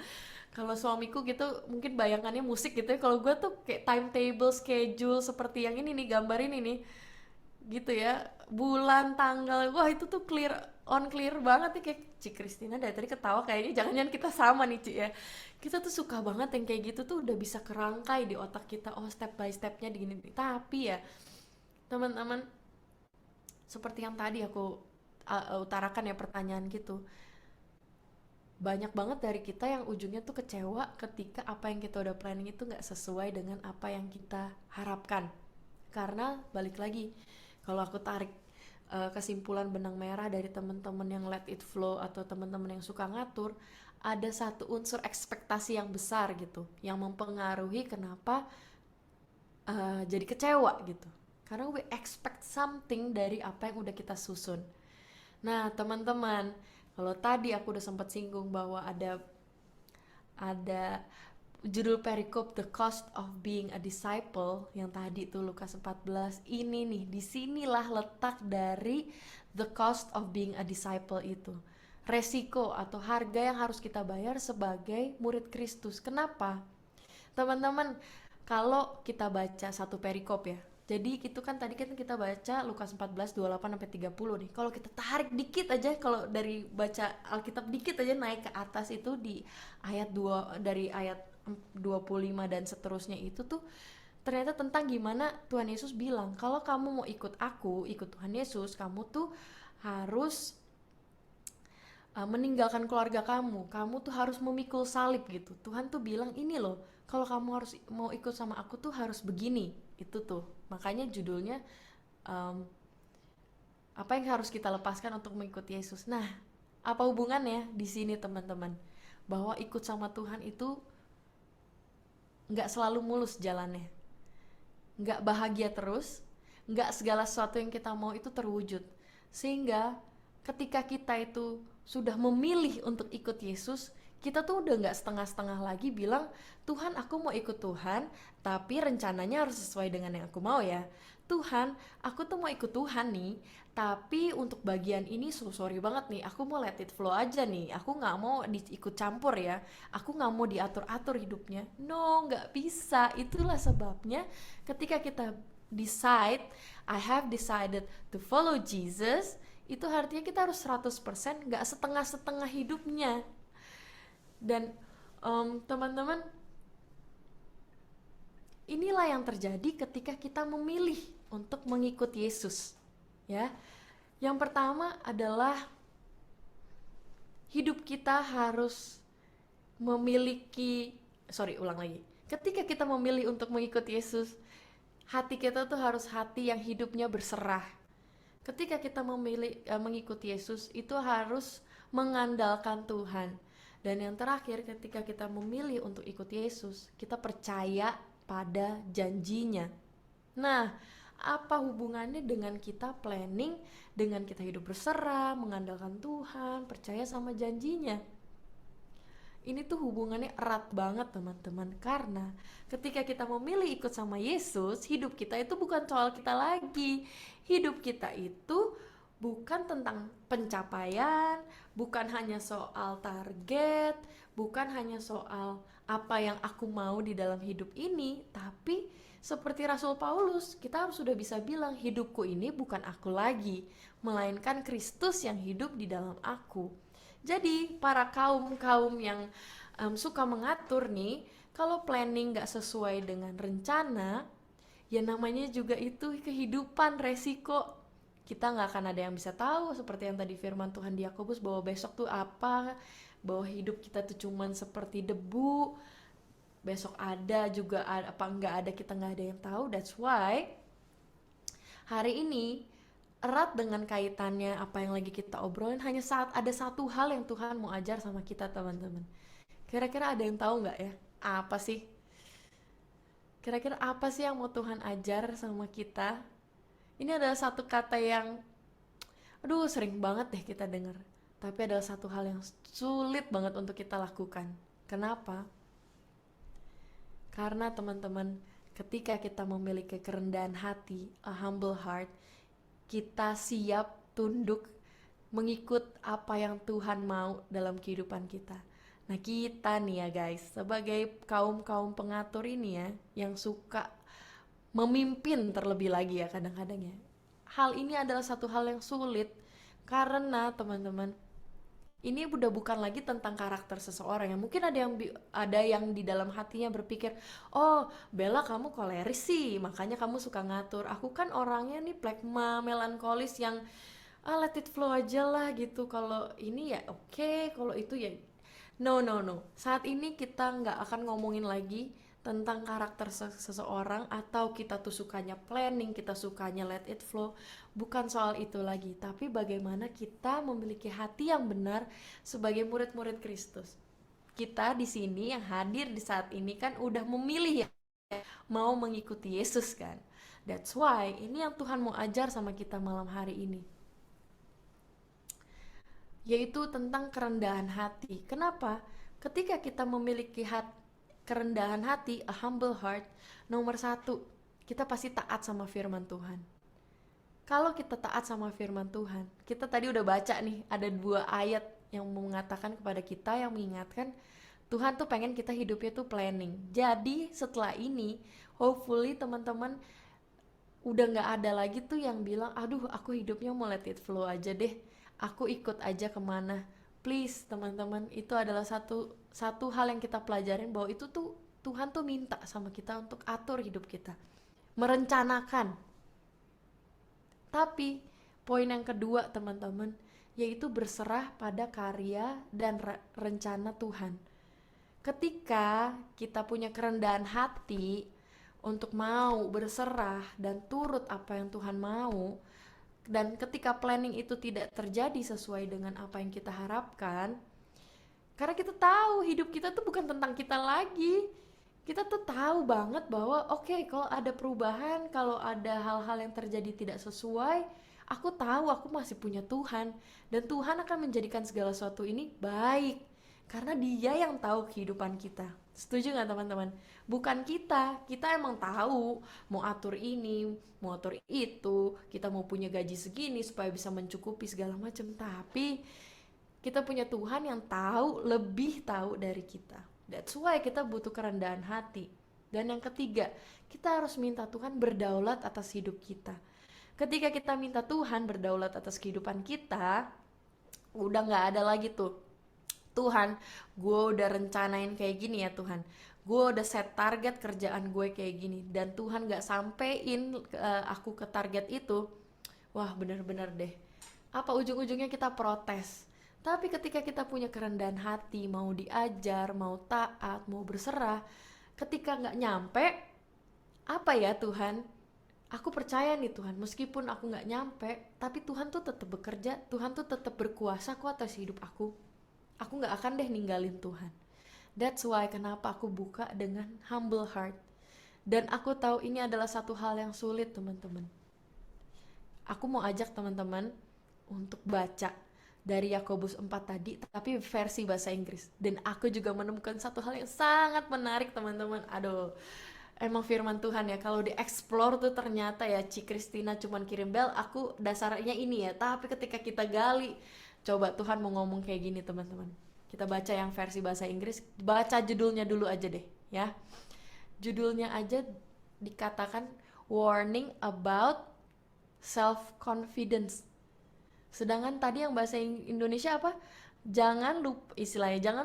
Kalau suamiku gitu mungkin bayangannya musik gitu ya, kalau gue tuh kayak timetable, schedule seperti yang ini nih, gambar ini nih gitu ya, bulan, tanggal, wah itu tuh clear banget nih. Kayak Ci Kristina dari tadi ketawa, kayaknya jangan-jangan kita sama nih Ci ya. Kita tuh suka banget yang kayak gitu tuh udah bisa kerangkai di otak kita, oh step by stepnya di gini. Tapi ya teman-teman, seperti yang tadi aku utarakan ya pertanyaan gitu, banyak banget dari kita yang ujungnya tuh kecewa ketika apa yang kita udah planning itu nggak sesuai dengan apa yang kita harapkan. Karena balik lagi, kalau aku tarik kesimpulan benang merah dari teman-teman yang let it flow atau teman-teman yang suka ngatur, ada satu unsur ekspektasi yang besar gitu, yang mempengaruhi kenapa jadi kecewa gitu. Karena we expect something dari apa yang udah kita susun. Nah, teman-teman, kalau tadi aku udah sempat singgung bahwa ada judul perikop The Cost of Being a Disciple yang tadi tuh Lukas 14, ini nih, disinilah letak dari the cost of being a disciple itu, resiko atau harga yang harus kita bayar sebagai murid Kristus. Kenapa? Teman-teman, kalau kita baca satu perikop ya, jadi itu kan tadi kan kita baca Lukas 14 28 sampai 30 nih. Kalau kita tarik dikit aja, kalau dari baca Alkitab dikit aja naik ke atas itu di ayat 2, dari ayat 25 dan seterusnya, itu tuh ternyata tentang gimana Tuhan Yesus bilang, kalau kamu mau ikut aku, ikut Tuhan Yesus, kamu tuh harus meninggalkan keluarga kamu tuh harus memikul salib gitu. Tuhan tuh bilang ini loh, kalau kamu harus mau ikut sama aku tuh harus begini. Itu tuh makanya judulnya apa yang harus kita lepaskan untuk mengikuti Yesus. Nah, apa hubungannya di sini teman-teman, bahwa ikut sama Tuhan itu nggak selalu mulus jalannya, nggak bahagia terus, nggak segala sesuatu yang kita mau itu terwujud. Sehingga ketika kita itu sudah memilih untuk ikut Yesus, kita tuh udah nggak setengah-setengah lagi bilang, Tuhan aku mau ikut Tuhan, tapi rencananya harus sesuai dengan yang aku mau ya. Tuhan, aku tuh mau ikut Tuhan nih, tapi untuk bagian ini sorry banget nih, aku mau let it flow aja nih, aku nggak mau diikut campur ya, aku nggak mau diatur-atur hidupnya. No, nggak bisa. Itulah sebabnya ketika kita decide, I have decided to follow Jesus, itu artinya kita harus 100%, nggak setengah-setengah hidupnya. Dan teman-teman, inilah yang terjadi ketika kita memilih untuk mengikuti Yesus, ya. Yang pertama adalah hidup kita harus memiliki, ulang lagi. Ketika kita memilih untuk mengikuti Yesus, hati kita tuh harus hati yang hidupnya berserah. Ketika kita memilih mengikuti Yesus, itu harus mengandalkan Tuhan. Dan yang terakhir, ketika kita memilih untuk ikut Yesus, kita percaya pada janjinya. Nah, apa hubungannya dengan kita planning, dengan kita hidup berserah, mengandalkan Tuhan, percaya sama janjinya? Ini tuh hubungannya erat banget teman-teman, karena ketika kita memilih ikut sama Yesus, hidup kita itu bukan soal kita lagi. Hidup kita itu bukan tentang pencapaian, bukan hanya soal target, bukan hanya soal apa yang aku mau di dalam hidup ini, tapi seperti Rasul Paulus, kita harus sudah bisa bilang, hidupku ini bukan aku lagi, melainkan Kristus yang hidup di dalam aku. Jadi para kaum-kaum yang suka mengatur nih, kalau planning gak sesuai dengan rencana, ya namanya juga itu kehidupan, resiko. Kita gak akan ada yang bisa tahu, seperti yang tadi firman Tuhan di Yakobus, bahwa besok tuh apa, bahwa hidup kita tuh cuman seperti debu, besok ada juga apa nggak ada, kita nggak ada yang tahu. That's why hari ini erat dengan kaitannya apa yang lagi kita obrolin, hanya saat ada satu hal yang Tuhan mau ajar sama kita teman-teman. Kira-kira ada yang tahu nggak ya? Apa sih? Kira-kira apa sih yang mau Tuhan ajar sama kita? Ini adalah satu kata yang sering banget deh kita dengar, tapi adalah satu hal yang sulit banget untuk kita lakukan. Kenapa? Karena teman-teman, ketika kita memiliki kerendahan hati, a humble heart, kita siap tunduk mengikut apa yang Tuhan mau dalam kehidupan kita. Nah, kita nih ya guys, sebagai kaum-kaum pengatur ini ya, yang suka memimpin terlebih lagi ya kadang-kadang ya, hal ini adalah satu hal yang sulit. Karena teman-teman, ini udah bukan lagi tentang karakter seseorang ya. Mungkin ada yang di dalam hatinya berpikir, oh Bella kamu koleris sih, makanya kamu suka ngatur. Aku kan orangnya nih plekma, melankolis yang let it flow aja lah gitu. Kalau ini ya oke, kalau itu ya. No, no, no. Saat ini kita nggak akan ngomongin lagi tentang karakter seseorang atau kita tuh sukanya planning, kita sukanya let it flow. Bukan soal itu lagi, tapi bagaimana kita memiliki hati yang benar sebagai murid-murid Kristus. Kita di sini yang hadir di saat ini kan udah memilih ya mau mengikuti Yesus kan. That's why ini yang Tuhan mau ajar sama kita malam hari ini, yaitu tentang kerendahan hati. Kenapa? Ketika kita memiliki kerendahan hati, a humble heart, nomor satu, kita pasti taat sama firman Tuhan. Kalau kita taat sama firman Tuhan, kita tadi udah baca nih, ada 2 ayat yang mengatakan kepada kita, yang mengingatkan Tuhan tuh pengen kita hidupnya tuh planning. Jadi setelah ini, hopefully teman-teman udah gak ada lagi tuh yang bilang, aduh aku hidupnya mau let it flow aja deh, aku ikut aja kemana. Please teman-teman, itu adalah satu hal yang kita pelajarin, bahwa itu tuh Tuhan tuh minta sama kita untuk atur hidup kita, merencanakan. Tapi poin yang kedua teman-teman, yaitu berserah pada karya dan rencana Tuhan. Ketika kita punya kerendahan hati untuk mau berserah dan turut apa yang Tuhan mau, dan ketika planning itu tidak terjadi sesuai dengan apa yang kita harapkan, karena kita tahu hidup kita tuh bukan tentang kita lagi. Kita tuh tahu banget bahwa oke, kalau ada perubahan, kalau ada hal-hal yang terjadi tidak sesuai, aku tahu aku masih punya Tuhan, dan Tuhan akan menjadikan segala sesuatu ini baik karena Dia yang tahu kehidupan kita. Setuju nggak teman-teman? Bukan kita emang tahu mau atur ini, mau atur itu, kita mau punya gaji segini supaya bisa mencukupi segala macam, tapi kita punya Tuhan yang lebih tahu dari kita. That's why kita butuh kerendahan hati. Dan yang ketiga, kita harus minta Tuhan berdaulat atas hidup kita. Ketika kita minta Tuhan berdaulat atas kehidupan kita, udah gak ada lagi tuh, Tuhan, gue udah rencanain kayak gini ya Tuhan, gue udah set target kerjaan gue kayak gini, dan Tuhan gak sampein aku ke target itu. Wah bener-bener deh, apa ujung-ujungnya kita protes. Tapi ketika kita punya kerendahan hati, mau diajar, mau taat, mau berserah, ketika gak nyampe, apa ya Tuhan, aku percaya nih Tuhan, meskipun aku gak nyampe, tapi Tuhan tuh tetap bekerja, Tuhan tuh tetap berkuasa kok atas hidup aku. Aku gak akan deh ninggalin Tuhan. That's why kenapa aku buka dengan humble heart. Dan aku tahu ini adalah satu hal yang sulit teman-teman. Aku mau ajak teman-teman untuk baca dari Yakobus 4 tadi, tapi versi bahasa Inggris. Dan aku juga menemukan satu hal yang sangat menarik teman-teman. Aduh, emang firman Tuhan ya, kalau di-explore tuh ternyata ya, Ci Kristina cuman kirim bel, aku dasarnya ini ya. Tapi ketika kita gali, coba Tuhan mau ngomong kayak gini teman-teman. Kita baca yang versi bahasa Inggris, baca judulnya dulu aja deh ya. Judulnya aja dikatakan warning about self-confidence. Sedangkan tadi yang bahasa Indonesia apa? Jangan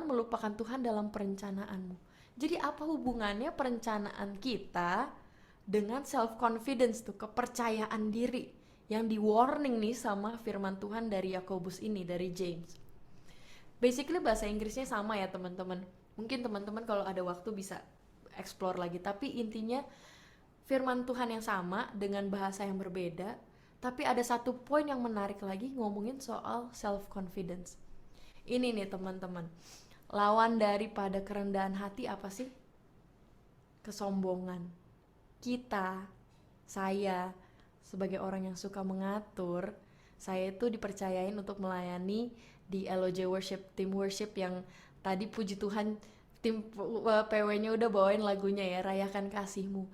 melupakan Tuhan dalam perencanaanmu. Jadi apa hubungannya perencanaan kita dengan self-confidence tuh, kepercayaan diri yang di warning nih sama firman Tuhan dari Yakobus ini, dari James. Basically bahasa Inggrisnya sama ya teman-teman. Mungkin teman-teman kalau ada waktu bisa explore lagi. Tapi intinya firman Tuhan yang sama dengan bahasa yang berbeda. Tapi ada satu poin yang menarik lagi, ngomongin soal self-confidence. Ini nih teman-teman, lawan daripada kerendahan hati apa sih? Kesombongan. Saya sebagai orang yang suka mengatur, saya itu dipercayain untuk melayani di LOJ Worship, tim worship yang tadi puji Tuhan tim PW-nya udah bawain lagunya ya, Rayakan Kasih-Mu.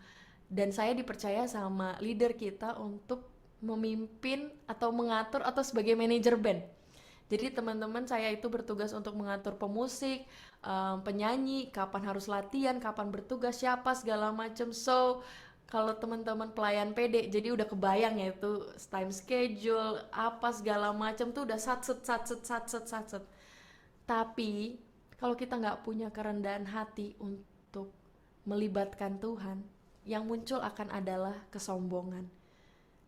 Dan saya dipercaya sama leader kita untuk memimpin atau mengatur atau sebagai manajer band. Jadi teman-teman, saya itu bertugas untuk mengatur pemusik, penyanyi, kapan harus latihan, kapan bertugas, siapa segala macam. So kalau teman-teman pelayan PD, jadi udah kebayang ya itu time schedule, apa segala macam tuh udah satset. Tapi kalau kita nggak punya kerendahan hati untuk melibatkan Tuhan, yang muncul akan adalah kesombongan.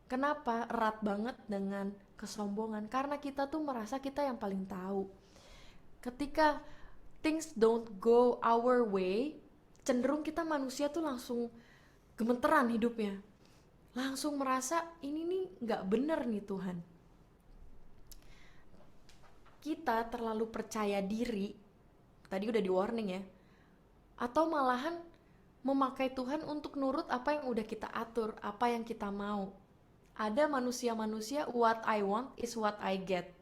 Kenapa erat banget dengan kesombongan? Karena kita tuh merasa kita yang paling tahu. Ketika things don't go our way, cenderung kita manusia tuh langsung gemeteran hidupnya. Langsung merasa ini nih nggak bener nih Tuhan. Kita terlalu percaya diri, tadi udah di warning ya, atau malahan memakai Tuhan untuk nurut apa yang udah kita atur, apa yang kita mau. Ada manusia-manusia, what I want is what I get.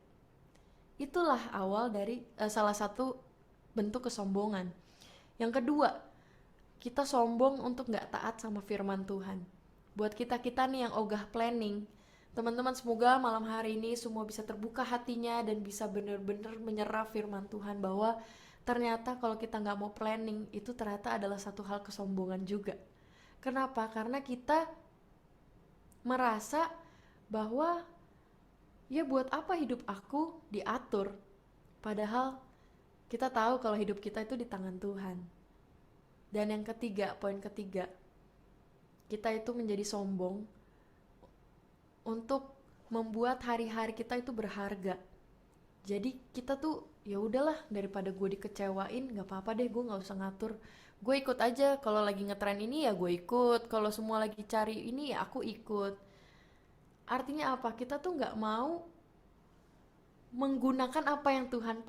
Itulah awal dari salah satu bentuk kesombongan. Yang kedua, kita sombong untuk gak taat sama firman Tuhan. Buat kita-kita nih yang ogah planning, teman-teman semoga malam hari ini semua bisa terbuka hatinya dan bisa benar-benar menyerap firman Tuhan bahwa ternyata kalau kita nggak mau planning itu ternyata adalah satu hal kesombongan juga. Kenapa? Karena kita merasa bahwa ya buat apa hidup aku diatur, padahal kita tahu kalau hidup kita itu di tangan Tuhan. Dan yang ketiga, poin ketiga, kita itu menjadi sombong untuk membuat hari-hari kita itu berharga. Jadi kita tuh ya udahlah, daripada gue dikecewain nggak apa-apa deh, gue nggak usah ngatur, gue ikut aja. Kalau lagi ngetren ini ya gue ikut, kalau semua lagi cari ini ya aku ikut. Artinya apa? Kita tuh nggak mau menggunakan apa yang Tuhan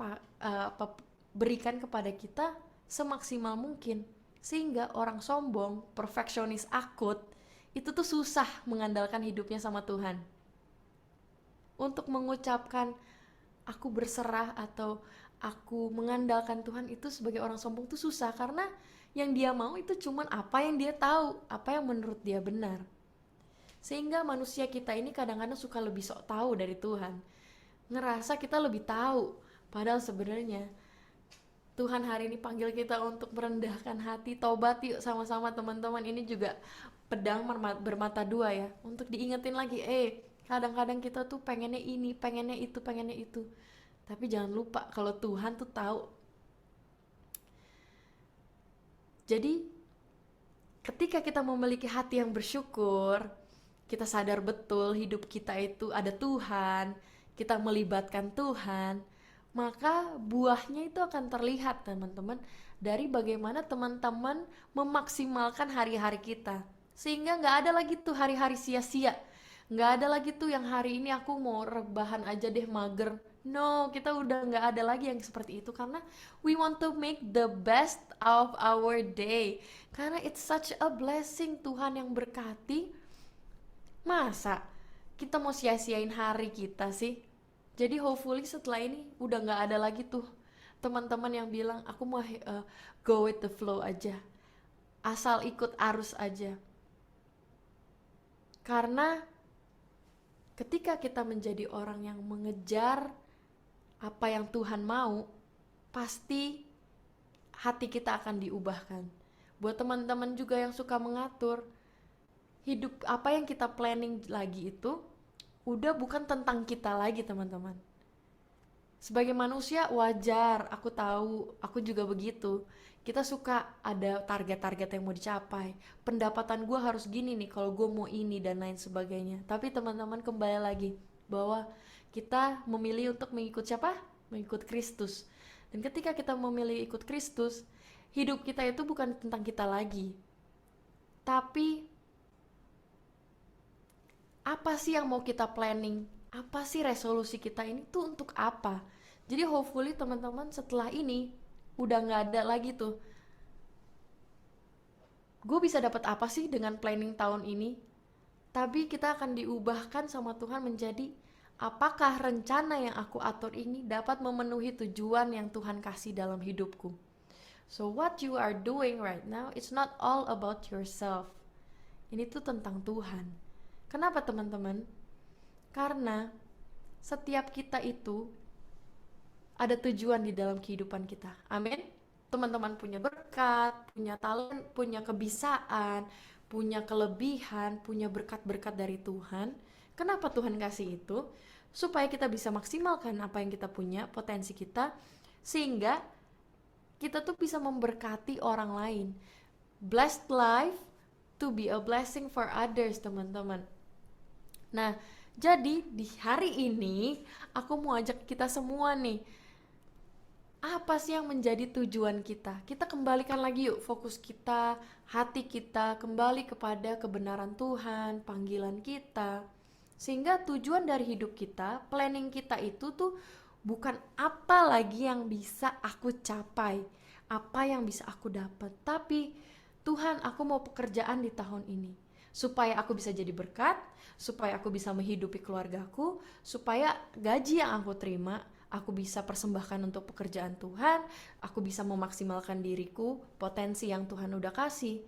berikan kepada kita semaksimal mungkin. Sehingga orang sombong, perfeksionis akut, itu tuh susah mengandalkan hidupnya sama Tuhan. Untuk mengucapkan aku berserah atau aku mengandalkan Tuhan itu sebagai orang sombong tuh susah, karena yang dia mau itu cuman apa yang dia tahu, apa yang menurut dia benar. Sehingga manusia kita ini kadang-kadang suka lebih sok tahu dari Tuhan. Ngerasa kita lebih tahu, padahal sebenarnya Tuhan hari ini panggil kita untuk merendahkan hati. Tobat yuk sama-sama teman-teman. Ini juga pedang bermata dua ya, untuk diingetin lagi, kadang-kadang kita tuh pengennya ini, pengennya itu, pengennya itu. Tapi jangan lupa kalau Tuhan tuh tahu. Jadi ketika kita memiliki hati yang bersyukur, kita sadar betul hidup kita itu ada Tuhan, kita melibatkan Tuhan, maka buahnya itu akan terlihat teman-teman, dari bagaimana teman-teman memaksimalkan hari-hari kita. Sehingga gak ada lagi tuh hari-hari sia-sia, gak ada lagi tuh yang hari ini aku mau rebahan aja deh, mager. No, kita udah gak ada lagi yang seperti itu, karena we want to make the best of our day. Karena it's such a blessing, Tuhan yang berkati. Masa kita mau sia-siain hari kita sih? Jadi hopefully setelah ini udah gak ada lagi tuh teman-teman yang bilang aku mau go with the flow aja, asal ikut arus aja. Karena ketika kita menjadi orang yang mengejar apa yang Tuhan mau, pasti hati kita akan diubahkan. Buat teman-teman juga yang suka mengatur, hidup apa yang kita planning lagi itu udah bukan tentang kita lagi teman-teman. Sebagai manusia wajar, aku tahu, aku juga begitu. Kita suka ada target-target yang mau dicapai. Pendapatan gue harus gini nih kalau gue mau ini dan lain sebagainya. Tapi teman-teman kembali lagi bahwa kita memilih untuk mengikut siapa? Mengikut Kristus. Dan ketika kita memilih ikut Kristus, hidup kita itu bukan tentang kita lagi. Tapi apa sih yang mau kita planning? Apa sih resolusi kita ini tuh untuk apa? Jadi hopefully teman-teman setelah ini udah gak ada lagi tuh, gue bisa dapat apa sih dengan planning tahun ini? Tapi kita akan diubahkan sama Tuhan menjadi, apakah rencana yang aku atur ini dapat memenuhi tujuan yang Tuhan kasih dalam hidupku? So what you are doing right now, it's not all about yourself. Ini tuh tentang Tuhan. Kenapa teman-teman? Karena setiap kita itu ada tujuan di dalam kehidupan kita. Amin. Teman-teman punya berkat, punya talent, punya kebisaan, punya kelebihan, punya berkat-berkat dari Tuhan. Kenapa Tuhan kasih itu? Supaya kita bisa maksimalkan apa yang kita punya, potensi kita, sehingga kita tuh bisa memberkati orang lain. Blessed life to be a blessing for others, teman-teman. Nah, jadi di hari ini aku mau ajak kita semua nih, Apa sih yang menjadi tujuan kita? Kita kembalikan lagi yuk fokus kita, hati kita kembali kepada kebenaran Tuhan, panggilan kita. Sehingga tujuan dari hidup kita, planning kita itu tuh bukan apa lagi yang bisa aku capai, apa yang bisa aku dapat, tapi Tuhan, aku mau pekerjaan di tahun ini supaya aku bisa jadi berkat, supaya aku bisa menghidupi keluargaku, supaya gaji yang aku terima aku bisa persembahkan untuk pekerjaan Tuhan, aku bisa memaksimalkan diriku, potensi yang Tuhan udah kasih.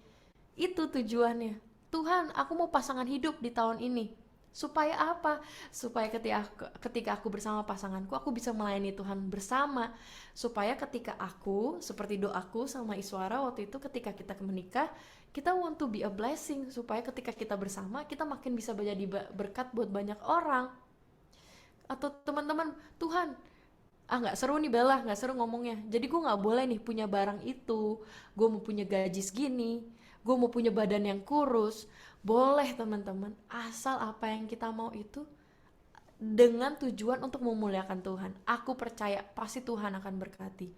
Itu tujuannya. Tuhan, aku mau pasangan hidup di tahun ini. Supaya apa? Supaya ketika aku bersama pasanganku, aku bisa melayani Tuhan bersama. Supaya ketika aku, seperti doaku sama Iswara waktu itu ketika kita menikah, kita want to be a blessing. Supaya ketika kita bersama, kita makin bisa menjadi berkat buat banyak orang. Atau teman-teman, Tuhan, nggak seru nih Bella, nggak seru ngomongnya, jadi gue nggak boleh nih punya barang itu, gue mau punya gaji segini, gue mau punya badan yang kurus. Boleh teman-teman, asal apa yang kita mau itu dengan tujuan untuk memuliakan Tuhan. Aku percaya pasti Tuhan akan berkati.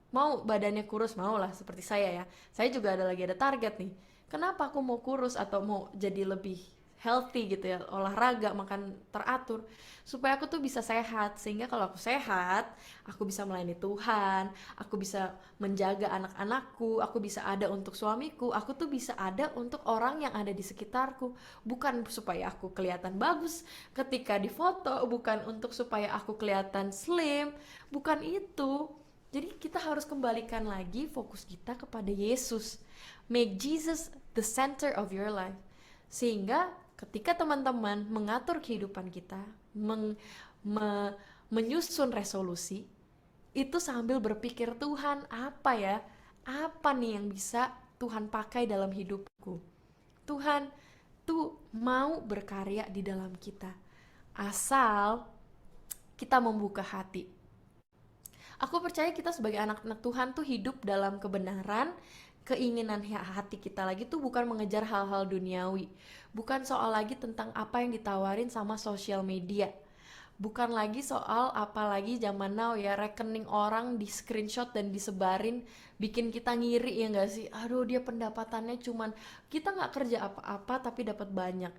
Mau badannya kurus, mau lah seperti saya ya, saya juga ada target nih. Kenapa aku mau kurus atau mau jadi lebih healthy gitu ya, olahraga, makan teratur, supaya aku tuh bisa sehat. Sehingga kalau aku sehat, aku bisa melayani Tuhan, aku bisa menjaga anak-anakku, aku bisa ada untuk suamiku, aku tuh bisa ada untuk orang yang ada di sekitarku. Bukan supaya aku kelihatan bagus ketika di foto, bukan untuk supaya aku kelihatan slim, bukan itu. Jadi kita harus kembalikan lagi fokus kita kepada Yesus. Make Jesus the center of your life. Sehingga ketika teman-teman mengatur kehidupan kita, menyusun resolusi, itu sambil berpikir, Tuhan apa ya? Apa nih yang bisa Tuhan pakai dalam hidupku? Tuhan tuh mau berkarya di dalam kita. Asal kita membuka hati. Aku percaya kita sebagai anak-anak Tuhan tuh hidup dalam kebenaran. Keinginan hati kita lagi tuh bukan mengejar hal-hal duniawi, bukan soal lagi tentang apa yang ditawarin sama sosial media, bukan lagi soal apalagi zaman now ya, rekening orang di screenshot dan disebarin, bikin kita ngiri ya nggak sih? Aduh, dia pendapatannya cuman, kita nggak kerja apa-apa tapi dapat banyak.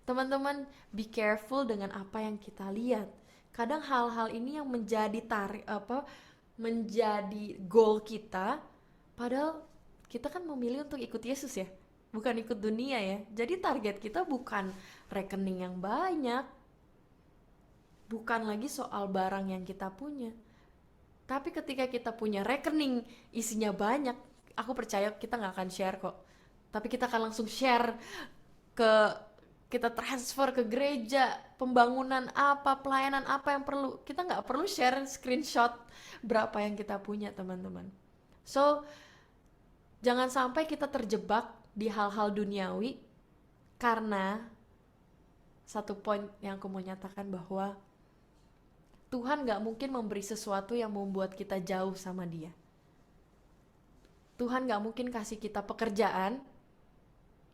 Teman-teman, be careful dengan apa yang kita lihat. Kadang hal-hal ini yang menjadi goal kita, padahal kita kan memilih untuk ikut Yesus ya, bukan ikut dunia ya. Jadi target kita bukan rekening yang banyak, bukan lagi soal barang yang kita punya. Tapi ketika kita punya rekening isinya banyak, aku percaya kita nggak akan share kok. Tapi kita akan langsung share ke, kita transfer ke gereja, pembangunan apa, pelayanan apa yang perlu. Kita nggak perlu share screenshot berapa yang kita punya, teman-teman. So, jangan sampai kita terjebak di hal-hal duniawi, karena satu poin yang aku mau nyatakan bahwa Tuhan gak mungkin memberi sesuatu yang membuat kita jauh sama Dia. Tuhan gak mungkin kasih kita pekerjaan,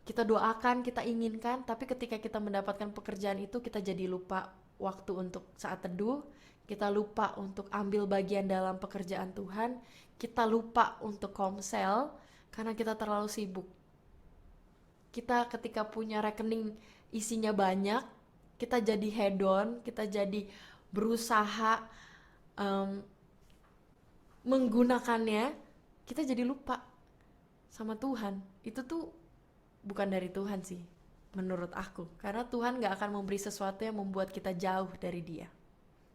kita doakan, kita inginkan, tapi ketika kita mendapatkan pekerjaan itu kita jadi lupa waktu untuk saat teduh, kita lupa untuk ambil bagian dalam pekerjaan Tuhan, kita lupa untuk komsel, karena kita terlalu sibuk. Kita ketika punya rekening isinya banyak, kita jadi hedon, kita jadi berusaha menggunakannya, kita jadi lupa sama Tuhan. Itu tuh bukan dari Tuhan sih, menurut aku. Karena Tuhan gak akan memberi sesuatu yang membuat kita jauh dari Dia.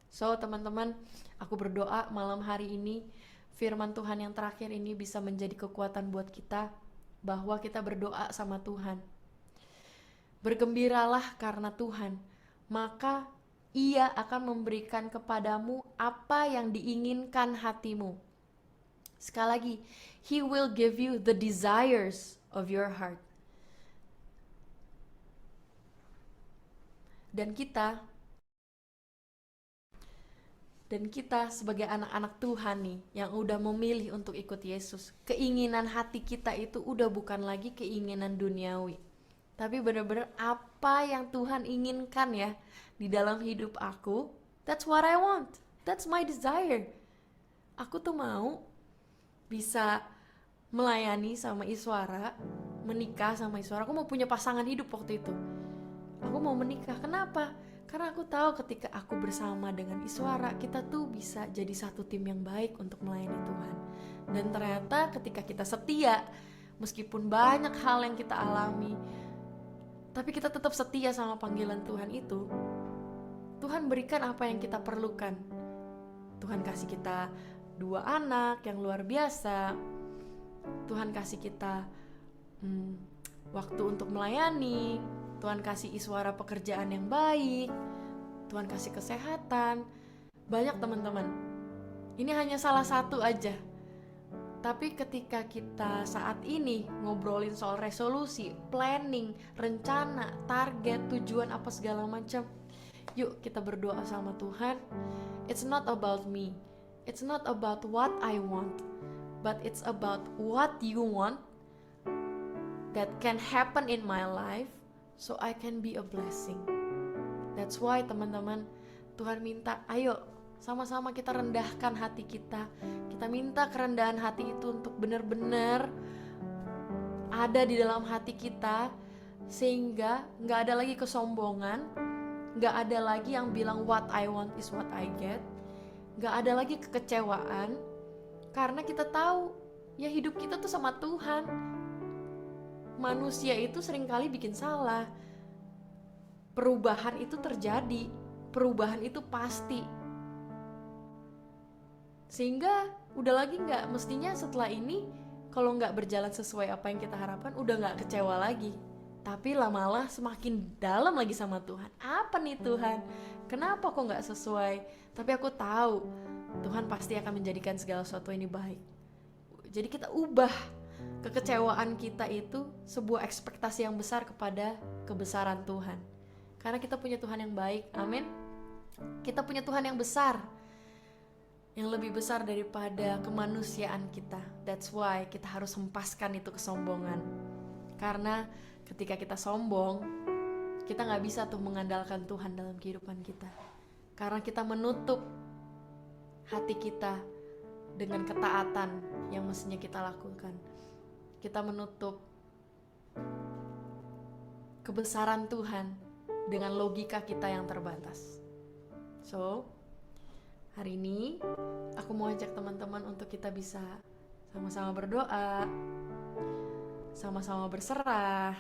So teman-teman, aku berdoa malam hari ini firman Tuhan yang terakhir ini bisa menjadi kekuatan buat kita, bahwa kita berdoa sama Tuhan. Bergembiralah karena Tuhan, maka Ia akan memberikan kepadamu apa yang diinginkan hatimu. Sekali lagi, He will give you the desires of your heart. Dan kita sebagai anak-anak Tuhan nih, yang udah memilih untuk ikut Yesus, keinginan hati kita itu udah bukan lagi keinginan duniawi, tapi benar-benar apa yang Tuhan inginkan ya di dalam hidup aku. That's what I want, that's my desire. Aku tuh mau bisa melayani sama Iswara, menikah sama Iswara. Aku mau punya pasangan hidup waktu itu. Aku mau menikah. Kenapa? Karena aku tahu ketika aku bersama dengan Iswara, kita tuh bisa jadi satu tim yang baik untuk melayani Tuhan. Dan ternyata ketika kita setia, meskipun banyak hal yang kita alami, tapi kita tetap setia sama panggilan Tuhan itu, Tuhan berikan apa yang kita perlukan. Tuhan kasih kita 2 anak yang luar biasa. Tuhan kasih kita waktu untuk melayani. Tuhan kasih Iswara pekerjaan yang baik. Tuhan kasih kesehatan. Banyak teman-teman. Ini hanya salah satu aja. Tapi ketika kita saat ini ngobrolin soal resolusi, planning, rencana, target, tujuan apa segala macam, yuk kita berdoa sama Tuhan. It's not about me. It's not about what I want, but it's about what you want that can happen in my life so I can be a blessing. That's why teman-teman, Tuhan minta ayo sama-sama kita rendahkan hati kita. Kita minta kerendahan hati itu untuk benar-benar ada di dalam hati kita, sehingga gak ada lagi kesombongan, gak ada lagi yang bilang what I want is what I get, gak ada lagi kekecewaan, karena kita tahu ya hidup kita tuh sama Tuhan. Manusia itu seringkali bikin salah. Perubahan itu terjadi, perubahan itu pasti. Sehingga udah lagi gak, mestinya setelah ini kalau gak berjalan sesuai apa yang kita harapkan, udah gak kecewa lagi, tapi malah semakin dalam lagi sama Tuhan. Apa nih Tuhan? Kenapa kok gak sesuai? Tapi aku tahu Tuhan pasti akan menjadikan segala sesuatu ini baik. Jadi kita ubah kekecewaan kita itu sebuah ekspektasi yang besar kepada kebesaran Tuhan. Karena kita punya Tuhan yang baik, amin. Kita punya Tuhan yang besar, yang lebih besar daripada kemanusiaan kita. That's why kita harus hempaskan itu kesombongan. Karena ketika kita sombong, kita gak bisa tuh mengandalkan Tuhan dalam kehidupan kita. Karena kita menutup hati kita dengan ketaatan yang mestinya kita lakukan. Kita menutup kebesaran Tuhan dengan logika kita yang terbatas. So, hari ini aku mau ajak teman-teman untuk kita bisa sama-sama berdoa, sama-sama berserah,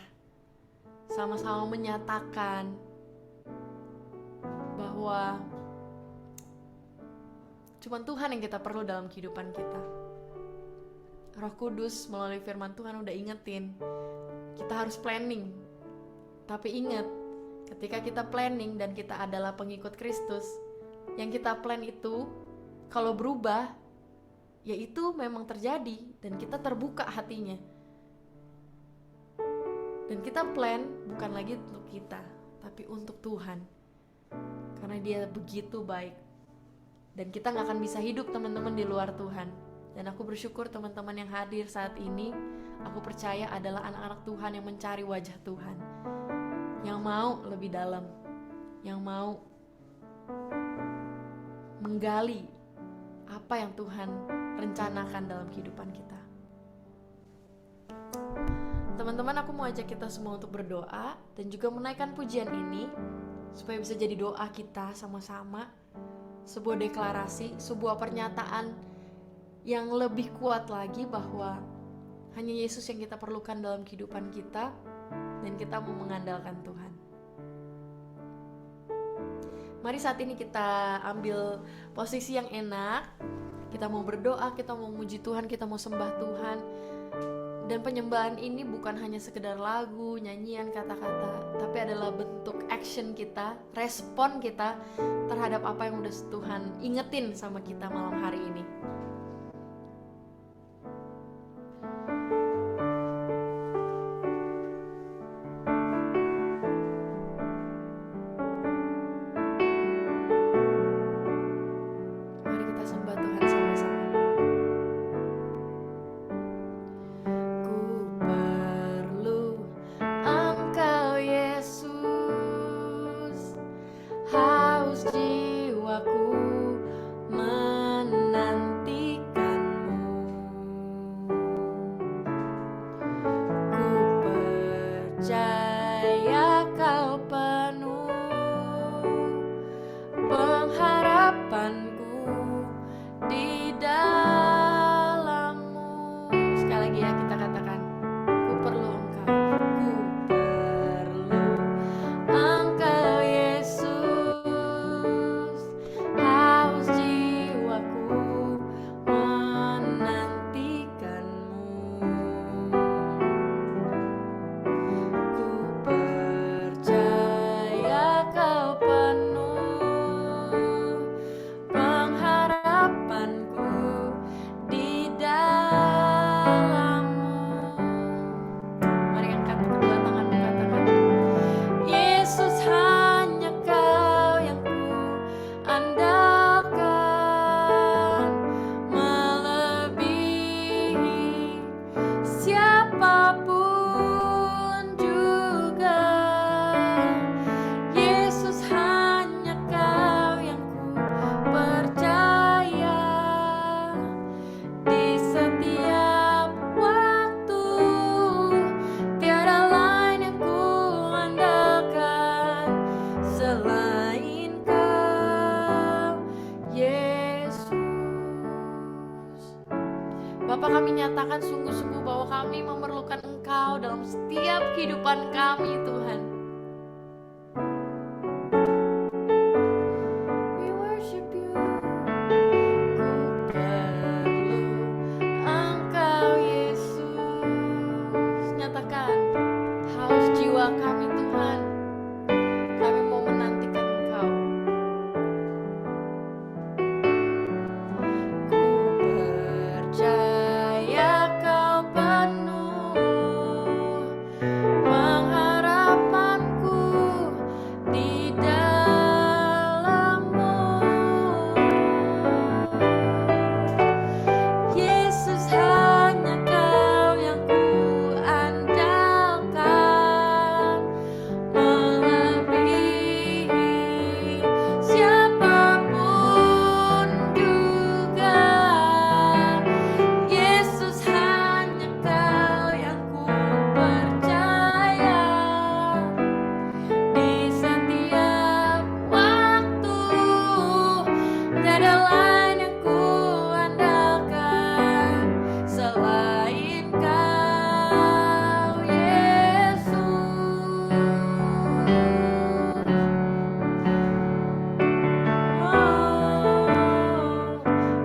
sama-sama menyatakan bahwa cuma Tuhan yang kita perlu dalam kehidupan kita. Roh Kudus melalui firman Tuhan udah ingetin, kita harus planning. Tapi ingat, ketika kita planning dan kita adalah pengikut Kristus, yang kita plan itu kalau berubah, ya itu memang terjadi dan kita terbuka hatinya. Dan kita plan bukan lagi untuk kita, tapi untuk Tuhan. Karena Dia begitu baik. Dan kita gak akan bisa hidup teman-teman di luar Tuhan. Dan aku bersyukur teman-teman yang hadir saat ini, aku percaya adalah anak-anak Tuhan yang mencari wajah Tuhan, yang mau lebih dalam, yang mau menggali apa yang Tuhan rencanakan dalam kehidupan kita. Teman-teman, aku mau ajak kita semua untuk berdoa dan juga menaikkan pujian ini supaya bisa jadi doa kita sama-sama, sebuah deklarasi, sebuah pernyataan yang lebih kuat lagi bahwa hanya Yesus yang kita perlukan dalam kehidupan kita dan kita mau mengandalkan Tuhan. Mari saat ini kita ambil posisi yang enak. Kita mau berdoa, kita mau memuji Tuhan, kita mau sembah Tuhan. Dan penyembahan ini bukan hanya sekedar lagu, nyanyian, kata-kata, tapi adalah bentuk action kita, respon kita terhadap apa yang udah Tuhan ingetin sama kita malam hari ini. Jiwaku menanti Bapa, kami nyatakan sungguh-sungguh bahwa kami memerlukan Engkau dalam setiap kehidupan kami, Tuhan. We worship you. Ku perlu Engkau, Yesus. Nyatakan haus jiwa kami, Tuhan. Kami mau menantikan Engkau. Ku percaya Kau penuh pengharapanku di dalam-Mu. Yesus, hanya Kau yang ku andalkan, melebihi siapapun juga. Yesus, hanya Kau yang ku percaya di setiap waktu. Tiada lain yang ku andalkan selain Kau, Yesus.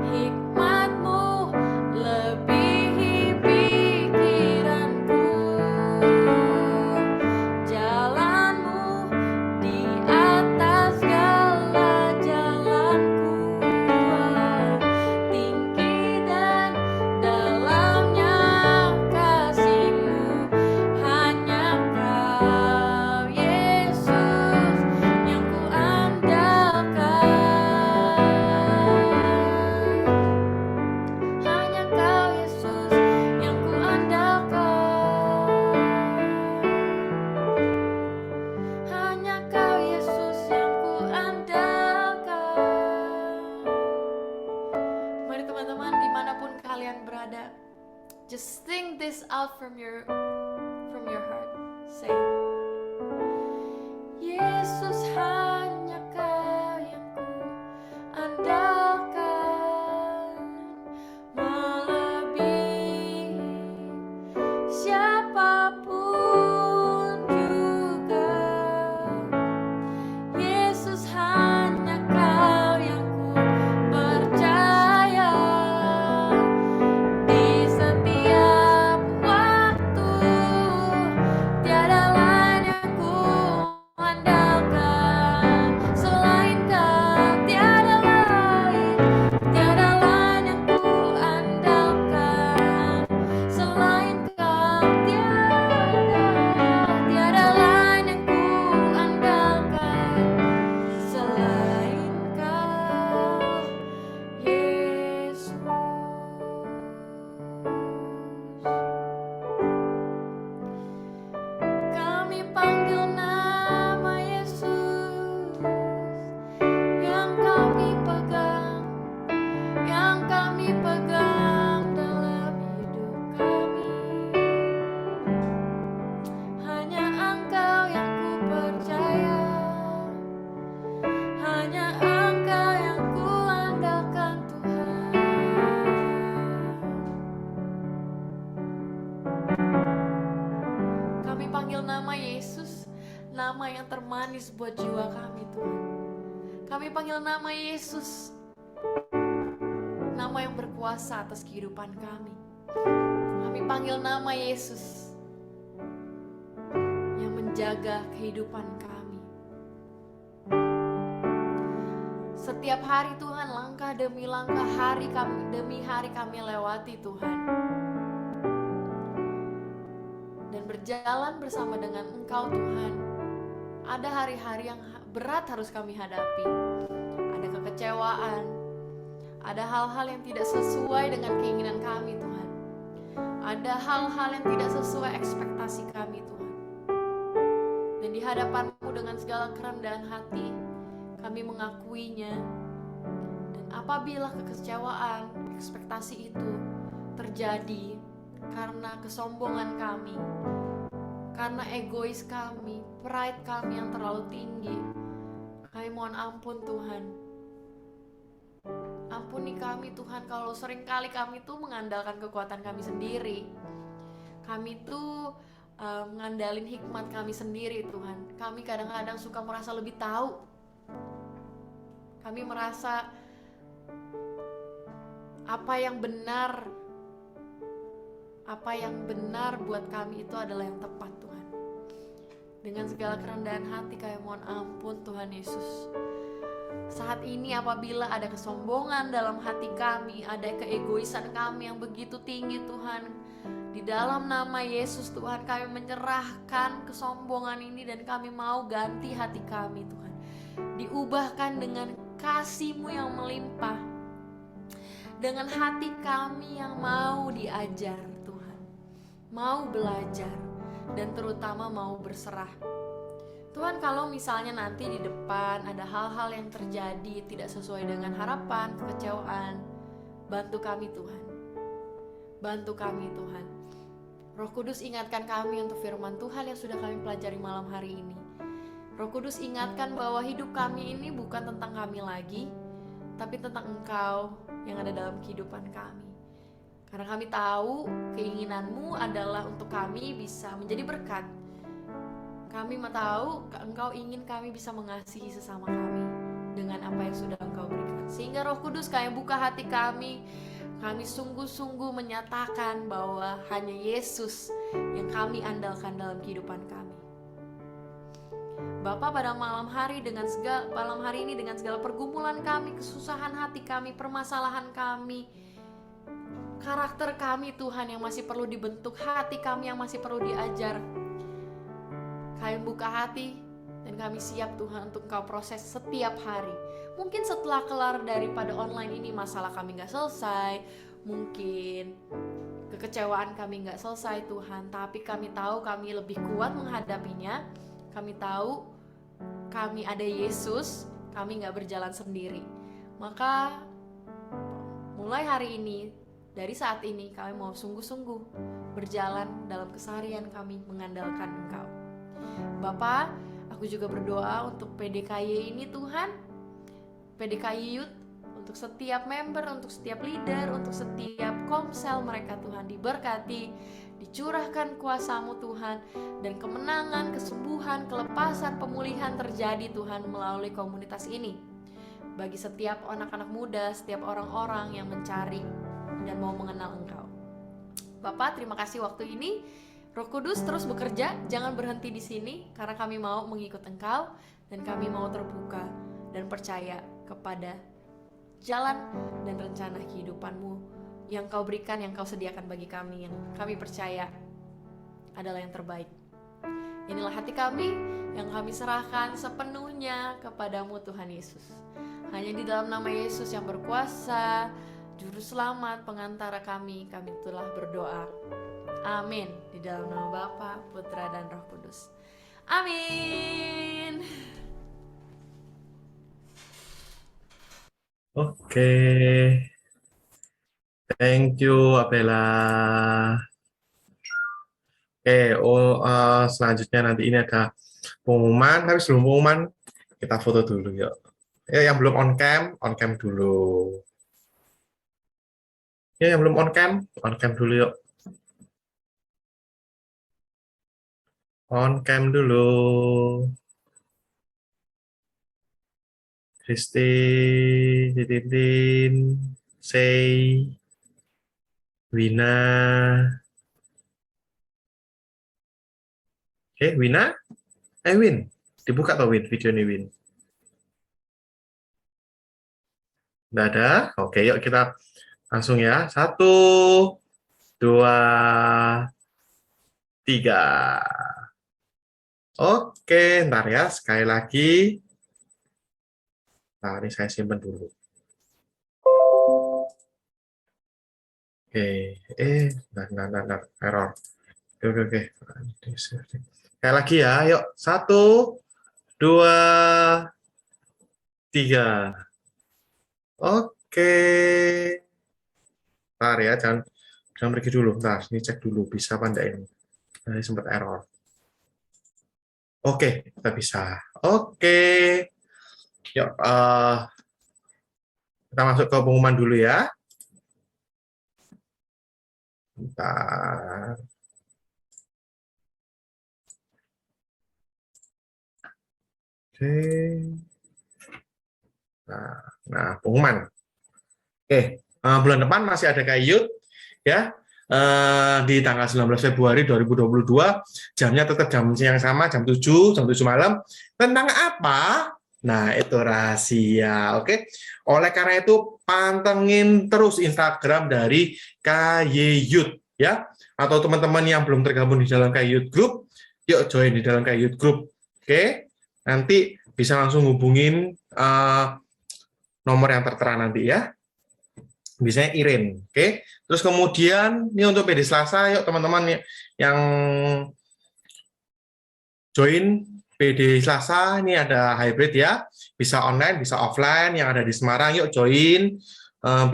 Hikmat-Mu lebihi pikiranku, jalan-Mu di atas segala jalanku. Tinggi dan dalamnya kasih-Mu, hanya Kau, Yesus, yang ku andalkan. Hanya Kau, Yesus, yang ku andalkan. Hanya Kau, Yesus, yang ku andalkan. Mari teman-teman, dimanapun kalian berada, just sing this out from your heart. Say, Yesus, hanya Kau yang ku andalkan, melebihi siapapun juga. Yesus, hanya Kau yang ku percaya di setiap waktu. Tiada lain yang ku andalkan selain Kau. Tiada lain yang ku andalkan selain Kau. Tiada lain yang ku andalkan selain Kau, Yesus. Kami panggil nama Yesus, yang kami pegang dalam hidup kami. Hanya Engkau yang ku percaya, hanya Engkau yang ku andalkan, Tuhan. Kami panggil nama Yesus, nama yang termanis buat jiwa kami, Tuhan. Kami panggil nama Yesus, nama yang berkuasa atas kehidupan kami. Kami panggil nama Yesus yang menjaga kehidupan kami. Setiap hari, Tuhan, langkah demi langkah, hari demi hari kami lewati, Tuhan. Dan berjalan bersama dengan Engkau, Tuhan. Ada hari-hari yang berat harus kami hadapi. Ada kekecewaan, ada hal-hal yang tidak sesuai dengan keinginan kami, Tuhan. Ada hal-hal yang tidak sesuai ekspektasi kami, Tuhan. Dan di hadapan-Mu dengan segala kerendahan hati, kami mengakuinya. Dan apabila kekecewaan, ekspektasi itu terjadi karena kesombongan kami, karena egois kami, pride kami yang terlalu tinggi, kami mohon ampun, Tuhan. ampuni kami Tuhan kalau seringkali kami tuh mengandalkan kekuatan kami sendiri. Kami tuh mengandalin hikmat kami sendiri Tuhan. Kami kadang-kadang suka merasa lebih tahu. Kami merasa apa yang benar buat kami itu adalah yang tepat Tuhan. Dengan segala kerendahan hati kami mohon ampun Tuhan Yesus. Saat ini apabila ada kesombongan dalam hati kami, ada keegoisan kami yang begitu tinggi Tuhan, di dalam nama Yesus Tuhan kami menyerahkan kesombongan ini dan kami mau ganti hati kami Tuhan. Diubahkan dengan kasih-Mu yang melimpah, dengan hati kami yang mau diajar Tuhan, mau belajar, dan terutama mau berserah. Tuhan, kalau misalnya nanti di depan ada hal-hal yang terjadi tidak sesuai dengan harapan, kekecewaan, bantu kami Tuhan. Bantu kami Tuhan. Roh Kudus ingatkan kami untuk firman Tuhan yang sudah kami pelajari malam hari ini. Roh Kudus ingatkan bahwa hidup kami ini bukan tentang kami lagi, tapi tentang Engkau yang ada dalam kehidupan kami. Karena kami tahu keinginan-Mu adalah untuk kami bisa menjadi berkat. Kami tahu Engkau ingin kami bisa mengasihi sesama kami dengan apa yang sudah Engkau berikan. Sehingga Roh Kudus kami buka hati kami sungguh-sungguh menyatakan bahwa hanya Yesus yang kami andalkan dalam kehidupan kami. Bapa, pada malam hari ini dengan segala pergumulan kami, kesusahan hati kami, permasalahan kami, karakter kami Tuhan yang masih perlu dibentuk, hati kami yang masih perlu diajar, kami buka hati dan kami siap Tuhan untuk Engkau proses setiap hari. Mungkin setelah kelar daripada online ini masalah kami gak selesai, mungkin kekecewaan kami gak selesai Tuhan, tapi kami tahu kami lebih kuat menghadapinya. Kami tahu kami ada Yesus, kami gak berjalan sendiri. Maka mulai hari ini, dari saat ini kami mau sungguh-sungguh berjalan dalam keseharian kami mengandalkan Engkau. Bapak, aku juga berdoa untuk PDKY ini Tuhan, PDKY Youth, untuk setiap member, untuk setiap leader, untuk setiap komsel mereka Tuhan, diberkati, dicurahkan kuasa-Mu Tuhan, dan kemenangan, kesembuhan, kelepasan, pemulihan terjadi Tuhan melalui komunitas ini. Bagi setiap anak-anak muda, setiap orang-orang yang mencari dan mau mengenal Engkau. Bapak, terima kasih waktu ini. Roh Kudus terus bekerja, jangan berhenti di sini, karena kami mau mengikut Engkau dan kami mau terbuka dan percaya kepada jalan dan rencana kehidupan-Mu yang Kau berikan, yang Kau sediakan bagi kami, yang kami percaya adalah yang terbaik. Inilah hati kami yang kami serahkan sepenuhnya kepadamu Tuhan Yesus. Hanya di dalam nama Yesus yang berkuasa, Juru Selamat, pengantara kami telah berdoa. Amin. Di dalam nama Bapa, Putra, dan Roh Kudus. Amin. Oke. Thank you, Abela. Selanjutnya nanti ini ada pengumuman. Tapi sebelum pengumuman, kita foto dulu yuk. Yang belum on cam dulu. Yang belum on cam dulu yuk. On cam dulu. Kristi, Titin, Sei, Wina. Wina? Win. Dibuka atau Win? Video ini Win. Nggak ada? Oke, yuk kita langsung ya. 1, 2, 3. Oke, ntar ya. Sekali lagi. Nah, ini saya simpan dulu. Oke. Bentar. Error. Oke. Sekali lagi ya. Yuk. 1, 2, 3. Oke. Ntar ya. Jangan pergi dulu. Ntar, ini cek dulu. Bisa apa enggak ini. Ini sempat error. Oke, kita bisa. Oke. Yuk, Kita masuk ke pengumuman dulu ya. Bentar. Oke. Nah, pengumuman. Oke, bulan depan masih ada Kayut ya. Di tanggal 19 Februari 2022, jamnya tetap jam yang sama, jam 7 malam. Tentang apa? Nah, itu rahasia, oke. Oleh karena itu, pantengin terus Instagram dari Kayut ya. Atau teman-teman yang belum tergabung di dalam Kayut Group, yuk join di dalam Kayut Group, oke. Nanti bisa langsung hubungin nomor yang tertera nanti ya. Biasanya Irin, oke. Terus kemudian ini untuk PD Selasa, yuk teman-teman yang join PD Selasa, ini ada hybrid ya, bisa online, bisa offline, yang ada di Semarang, yuk join,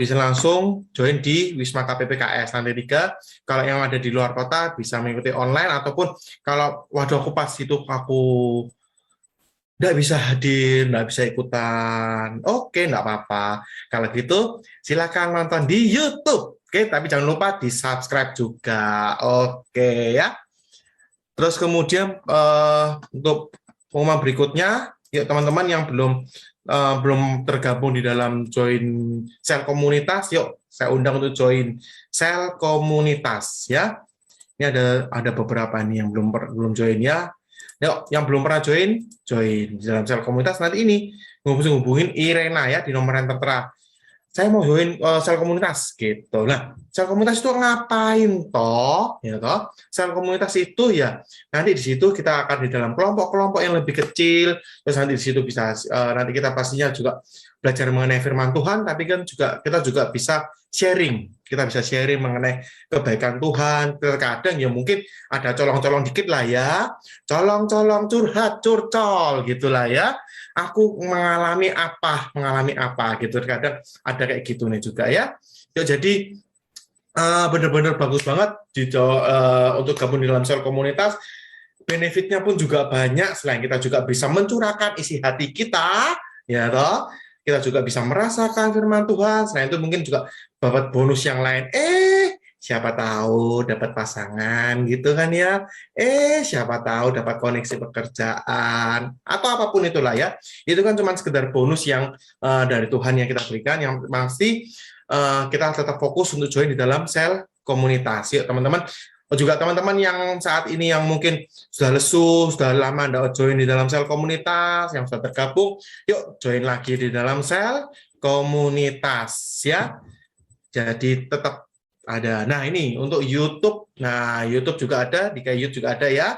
bisa langsung join di Wisma KPPKS lantai 3. Kalau yang ada di luar kota bisa mengikuti online, ataupun kalau waduh aku pas itu aku nggak bisa hadir, nggak bisa ikutan. Oke, nggak apa-apa. Kalau gitu, silakan nonton di YouTube. Oke, tapi jangan lupa di-subscribe juga. Oke, ya. Terus kemudian untuk pengumuman berikutnya, yuk teman-teman yang belum tergabung di dalam join sel komunitas, yuk saya undang untuk join sel komunitas, ya. Ini ada beberapa nih yang belum join ya. Yuk, yang belum pernah join di dalam sel komunitas nanti ini hubungin Irena ya di nomor yang tertera. Saya mau join sel komunitas gitu. Nah, sel komunitas itu ngapain toh? Ya toh, sel komunitas itu ya nanti di situ kita akan di dalam kelompok-kelompok yang lebih kecil. Terus nanti di situ bisa nanti kita pastinya juga belajar mengenai firman Tuhan, tapi kan kita juga bisa sharing. Kita bisa sharing mengenai kebaikan Tuhan. Terkadang ya mungkin ada colong-colong dikit lah ya. Colong-colong curhat, curcol gitulah ya. Aku mengalami apa gitu. Terkadang ada kayak gitu nih juga ya. Jadi benar-benar bagus banget untuk gabung di dalam sel komunitas. Benefitnya pun juga banyak. Selain kita juga bisa mencurahkan isi hati kita, ya toh. Kita juga bisa merasakan firman Tuhan. Selain itu mungkin juga dapat bonus yang lain. Siapa tahu dapat pasangan gitu kan ya. Siapa tahu dapat koneksi pekerjaan atau apapun itulah ya. Itu kan cuma sekedar bonus yang dari Tuhan yang kita berikan, yang pasti kita tetap fokus untuk join di dalam sel komunitas. Yuk teman-teman, juga teman-teman yang saat ini yang mungkin sudah lesu, sudah lama tidak join di dalam sel komunitas, yang sudah tergabung, yuk join lagi di dalam sel komunitas ya. Jadi tetap ada. Nah ini untuk YouTube, nah YouTube juga ada, di Kayut juga ada ya.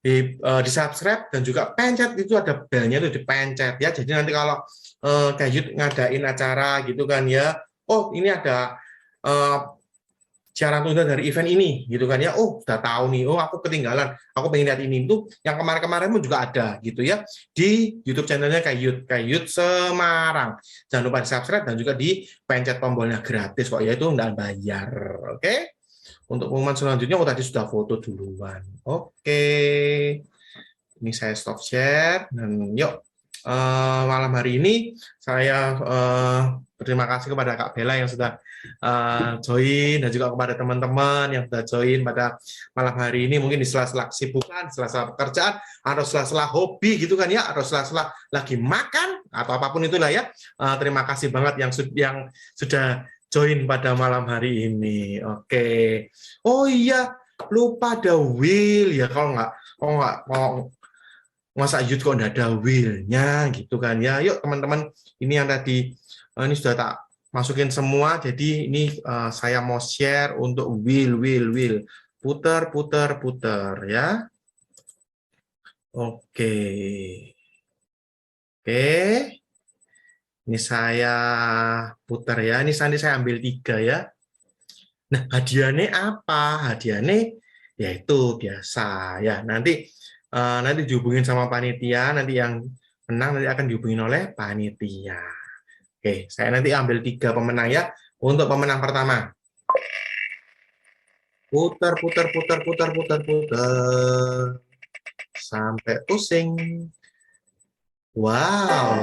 Di subscribe dan juga pencet itu ada belnya itu dipencet ya. Jadi nanti kalau Kayut ngadain acara gitu kan ya, oh ini ada siaran tunda dari event ini gitu kan ya, oh sudah tahu nih, oh aku ketinggalan, aku pengen lihat ini, itu yang kemarin-kemarin pun juga ada gitu ya di YouTube channelnya Kayut Semarang. Jangan lupa di subscribe dan juga di pencet tombolnya, gratis kok ya, itu nggak bayar. Oke, untuk pengumuman selanjutnya tadi sudah foto duluan. Oke, ini saya stop share dan yuk malam hari ini saya berterima kasih kepada Kak Bella yang sudah join, dan juga kepada teman-teman yang sudah join pada malam hari ini, mungkin di sela-sela kesibukan, sela-sela pekerjaan, atau sela-sela hobi gitu kan ya, atau sela-sela lagi makan atau apapun itulah ya. Terima kasih banget yang sudah join pada malam hari ini. Oke. Oh iya, lupa ada Will ya, kalau nggak masa youth kok nggak ada will-nya gitu kan ya. Yuk teman-teman, ini yang tadi ini sudah tak masukin semua, jadi ini saya mau share untuk will putar ya. Oke, ini saya putar ya, ini nanti saya ambil 3 ya. Nah hadiahnya apa? Hadiahnya yaitu biasa ya, nanti dihubungin sama panitia, nanti yang menang nanti akan dihubungin oleh panitia. Oke, saya nanti ambil 3 pemenang ya. Untuk pemenang pertama, putar sampai pusing. Wow.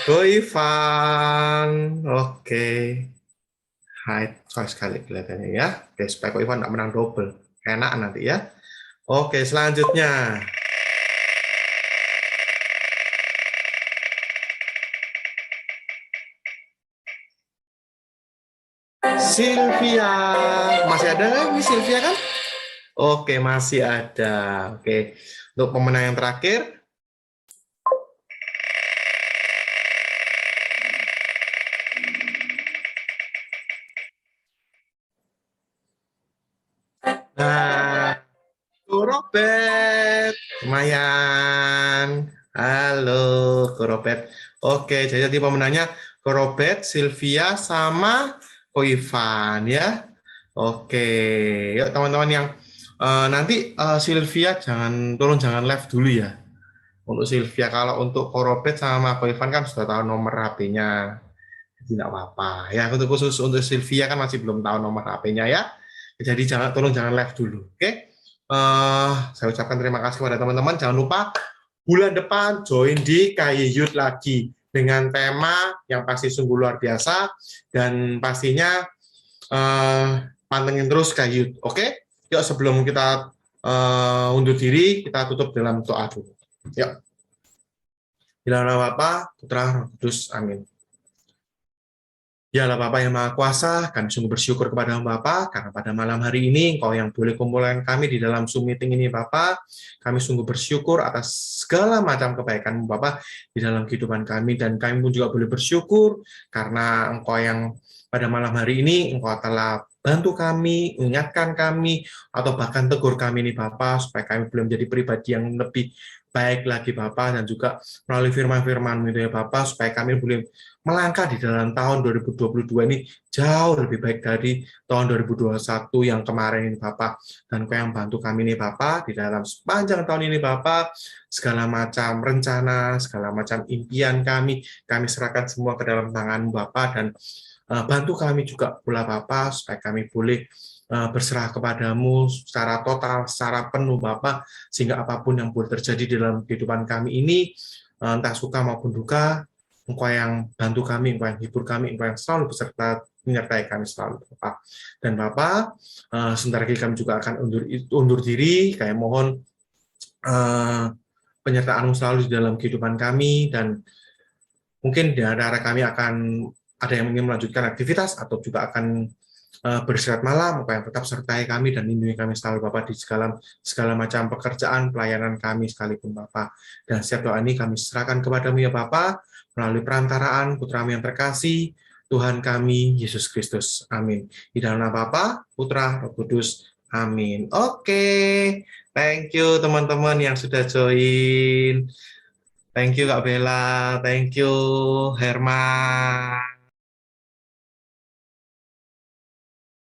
Go Ivan. Oke. Hai, soal sekali kelihatannya ya. Oke, supaya Ko Ivan nggak menang double. Enak nanti ya. Oke, selanjutnya. Sylvia. Masih ada lagi Sylvia kan? Oke, masih ada. Oke. Untuk pemenang yang terakhir. Nah, Ko Robert. Lumayan. Halo, Ko Robert. Oke, jadi tadi pemenangnya Ko Robert, Sylvia, sama Ko Ivan ya. Oke, yuk teman-teman yang nanti Sylvia tolong jangan live dulu ya. Untuk Sylvia, kalau untuk Ko Robert sama Ko Ivan kan sudah tahu nomor HP-nya. Tidak apa-apa. Ya, untuk khusus untuk Sylvia kan masih belum tahu nomor HP-nya ya. Jadi tolong jangan live dulu. Oke. Saya ucapkan terima kasih kepada teman-teman. Jangan lupa bulan depan join di KY Youth lagi dengan tema yang pasti sungguh luar biasa dan pastinya pantengin terus KY Youth. Oke. Yuk sebelum kita undur diri, kita tutup dalam doa dulu. Yuk. Di dalam nama Bapa, Putra, Roh Kudus. Amin. Ya Allah Bapa yang Maha Kuasa, kami sungguh bersyukur kepada Bapa, karena pada malam hari ini Engkau yang boleh kumpulkan kami di dalam Zoom meeting ini Bapa. Kami sungguh bersyukur atas segala macam kebaikan Bapa di dalam kehidupan kami, dan kami pun juga boleh bersyukur karena Engkau yang pada malam hari ini Engkau telah bantu kami, ingatkan kami, atau bahkan tegur kami nih Bapa, supaya kami boleh menjadi pribadi yang lebih baik lagi Bapa, dan juga melalui firman-firman-Mu itu ya Bapa, supaya kami boleh melangkah di dalam tahun 2022 ini jauh lebih baik dari tahun 2021 yang kemarin ini Bapak. Dan Kau yang bantu kami nih Bapak di dalam sepanjang tahun ini Bapak, segala macam rencana, segala macam impian kami serahkan semua ke dalam tangan Bapak, dan bantu kami juga pula Bapak, supaya kami boleh berserah kepadamu secara total, secara penuh Bapak, sehingga apapun yang boleh terjadi di dalam kehidupan kami ini, entah suka maupun duka, Engkau yang bantu kami, Engkau yang hibur kami, Engkau yang selalu beserta menyertai kami selalu, Bapak. Dan Bapak, sebentar lagi kami juga akan undur diri, kayak mohon penyertaan-Mu selalu di dalam kehidupan kami, dan mungkin di antara kami akan ada yang ingin melanjutkan aktivitas, atau juga akan beristirahat malam, Engkau yang tetap sertai kami dan lindungi kami selalu Bapak di segala macam pekerjaan, pelayanan kami sekalipun Bapak. Dan setiap doa ini kami serahkan kepadamu ya Bapak, melalui perantaraan Putra-Mu yang terkasih, Tuhan kami, Yesus Kristus. Amin. Di dalam nama Bapa, Putra, Roh Kudus. Amin. Oke. Thank you teman-teman yang sudah join. Thank you Kak Bella. Thank you Herman.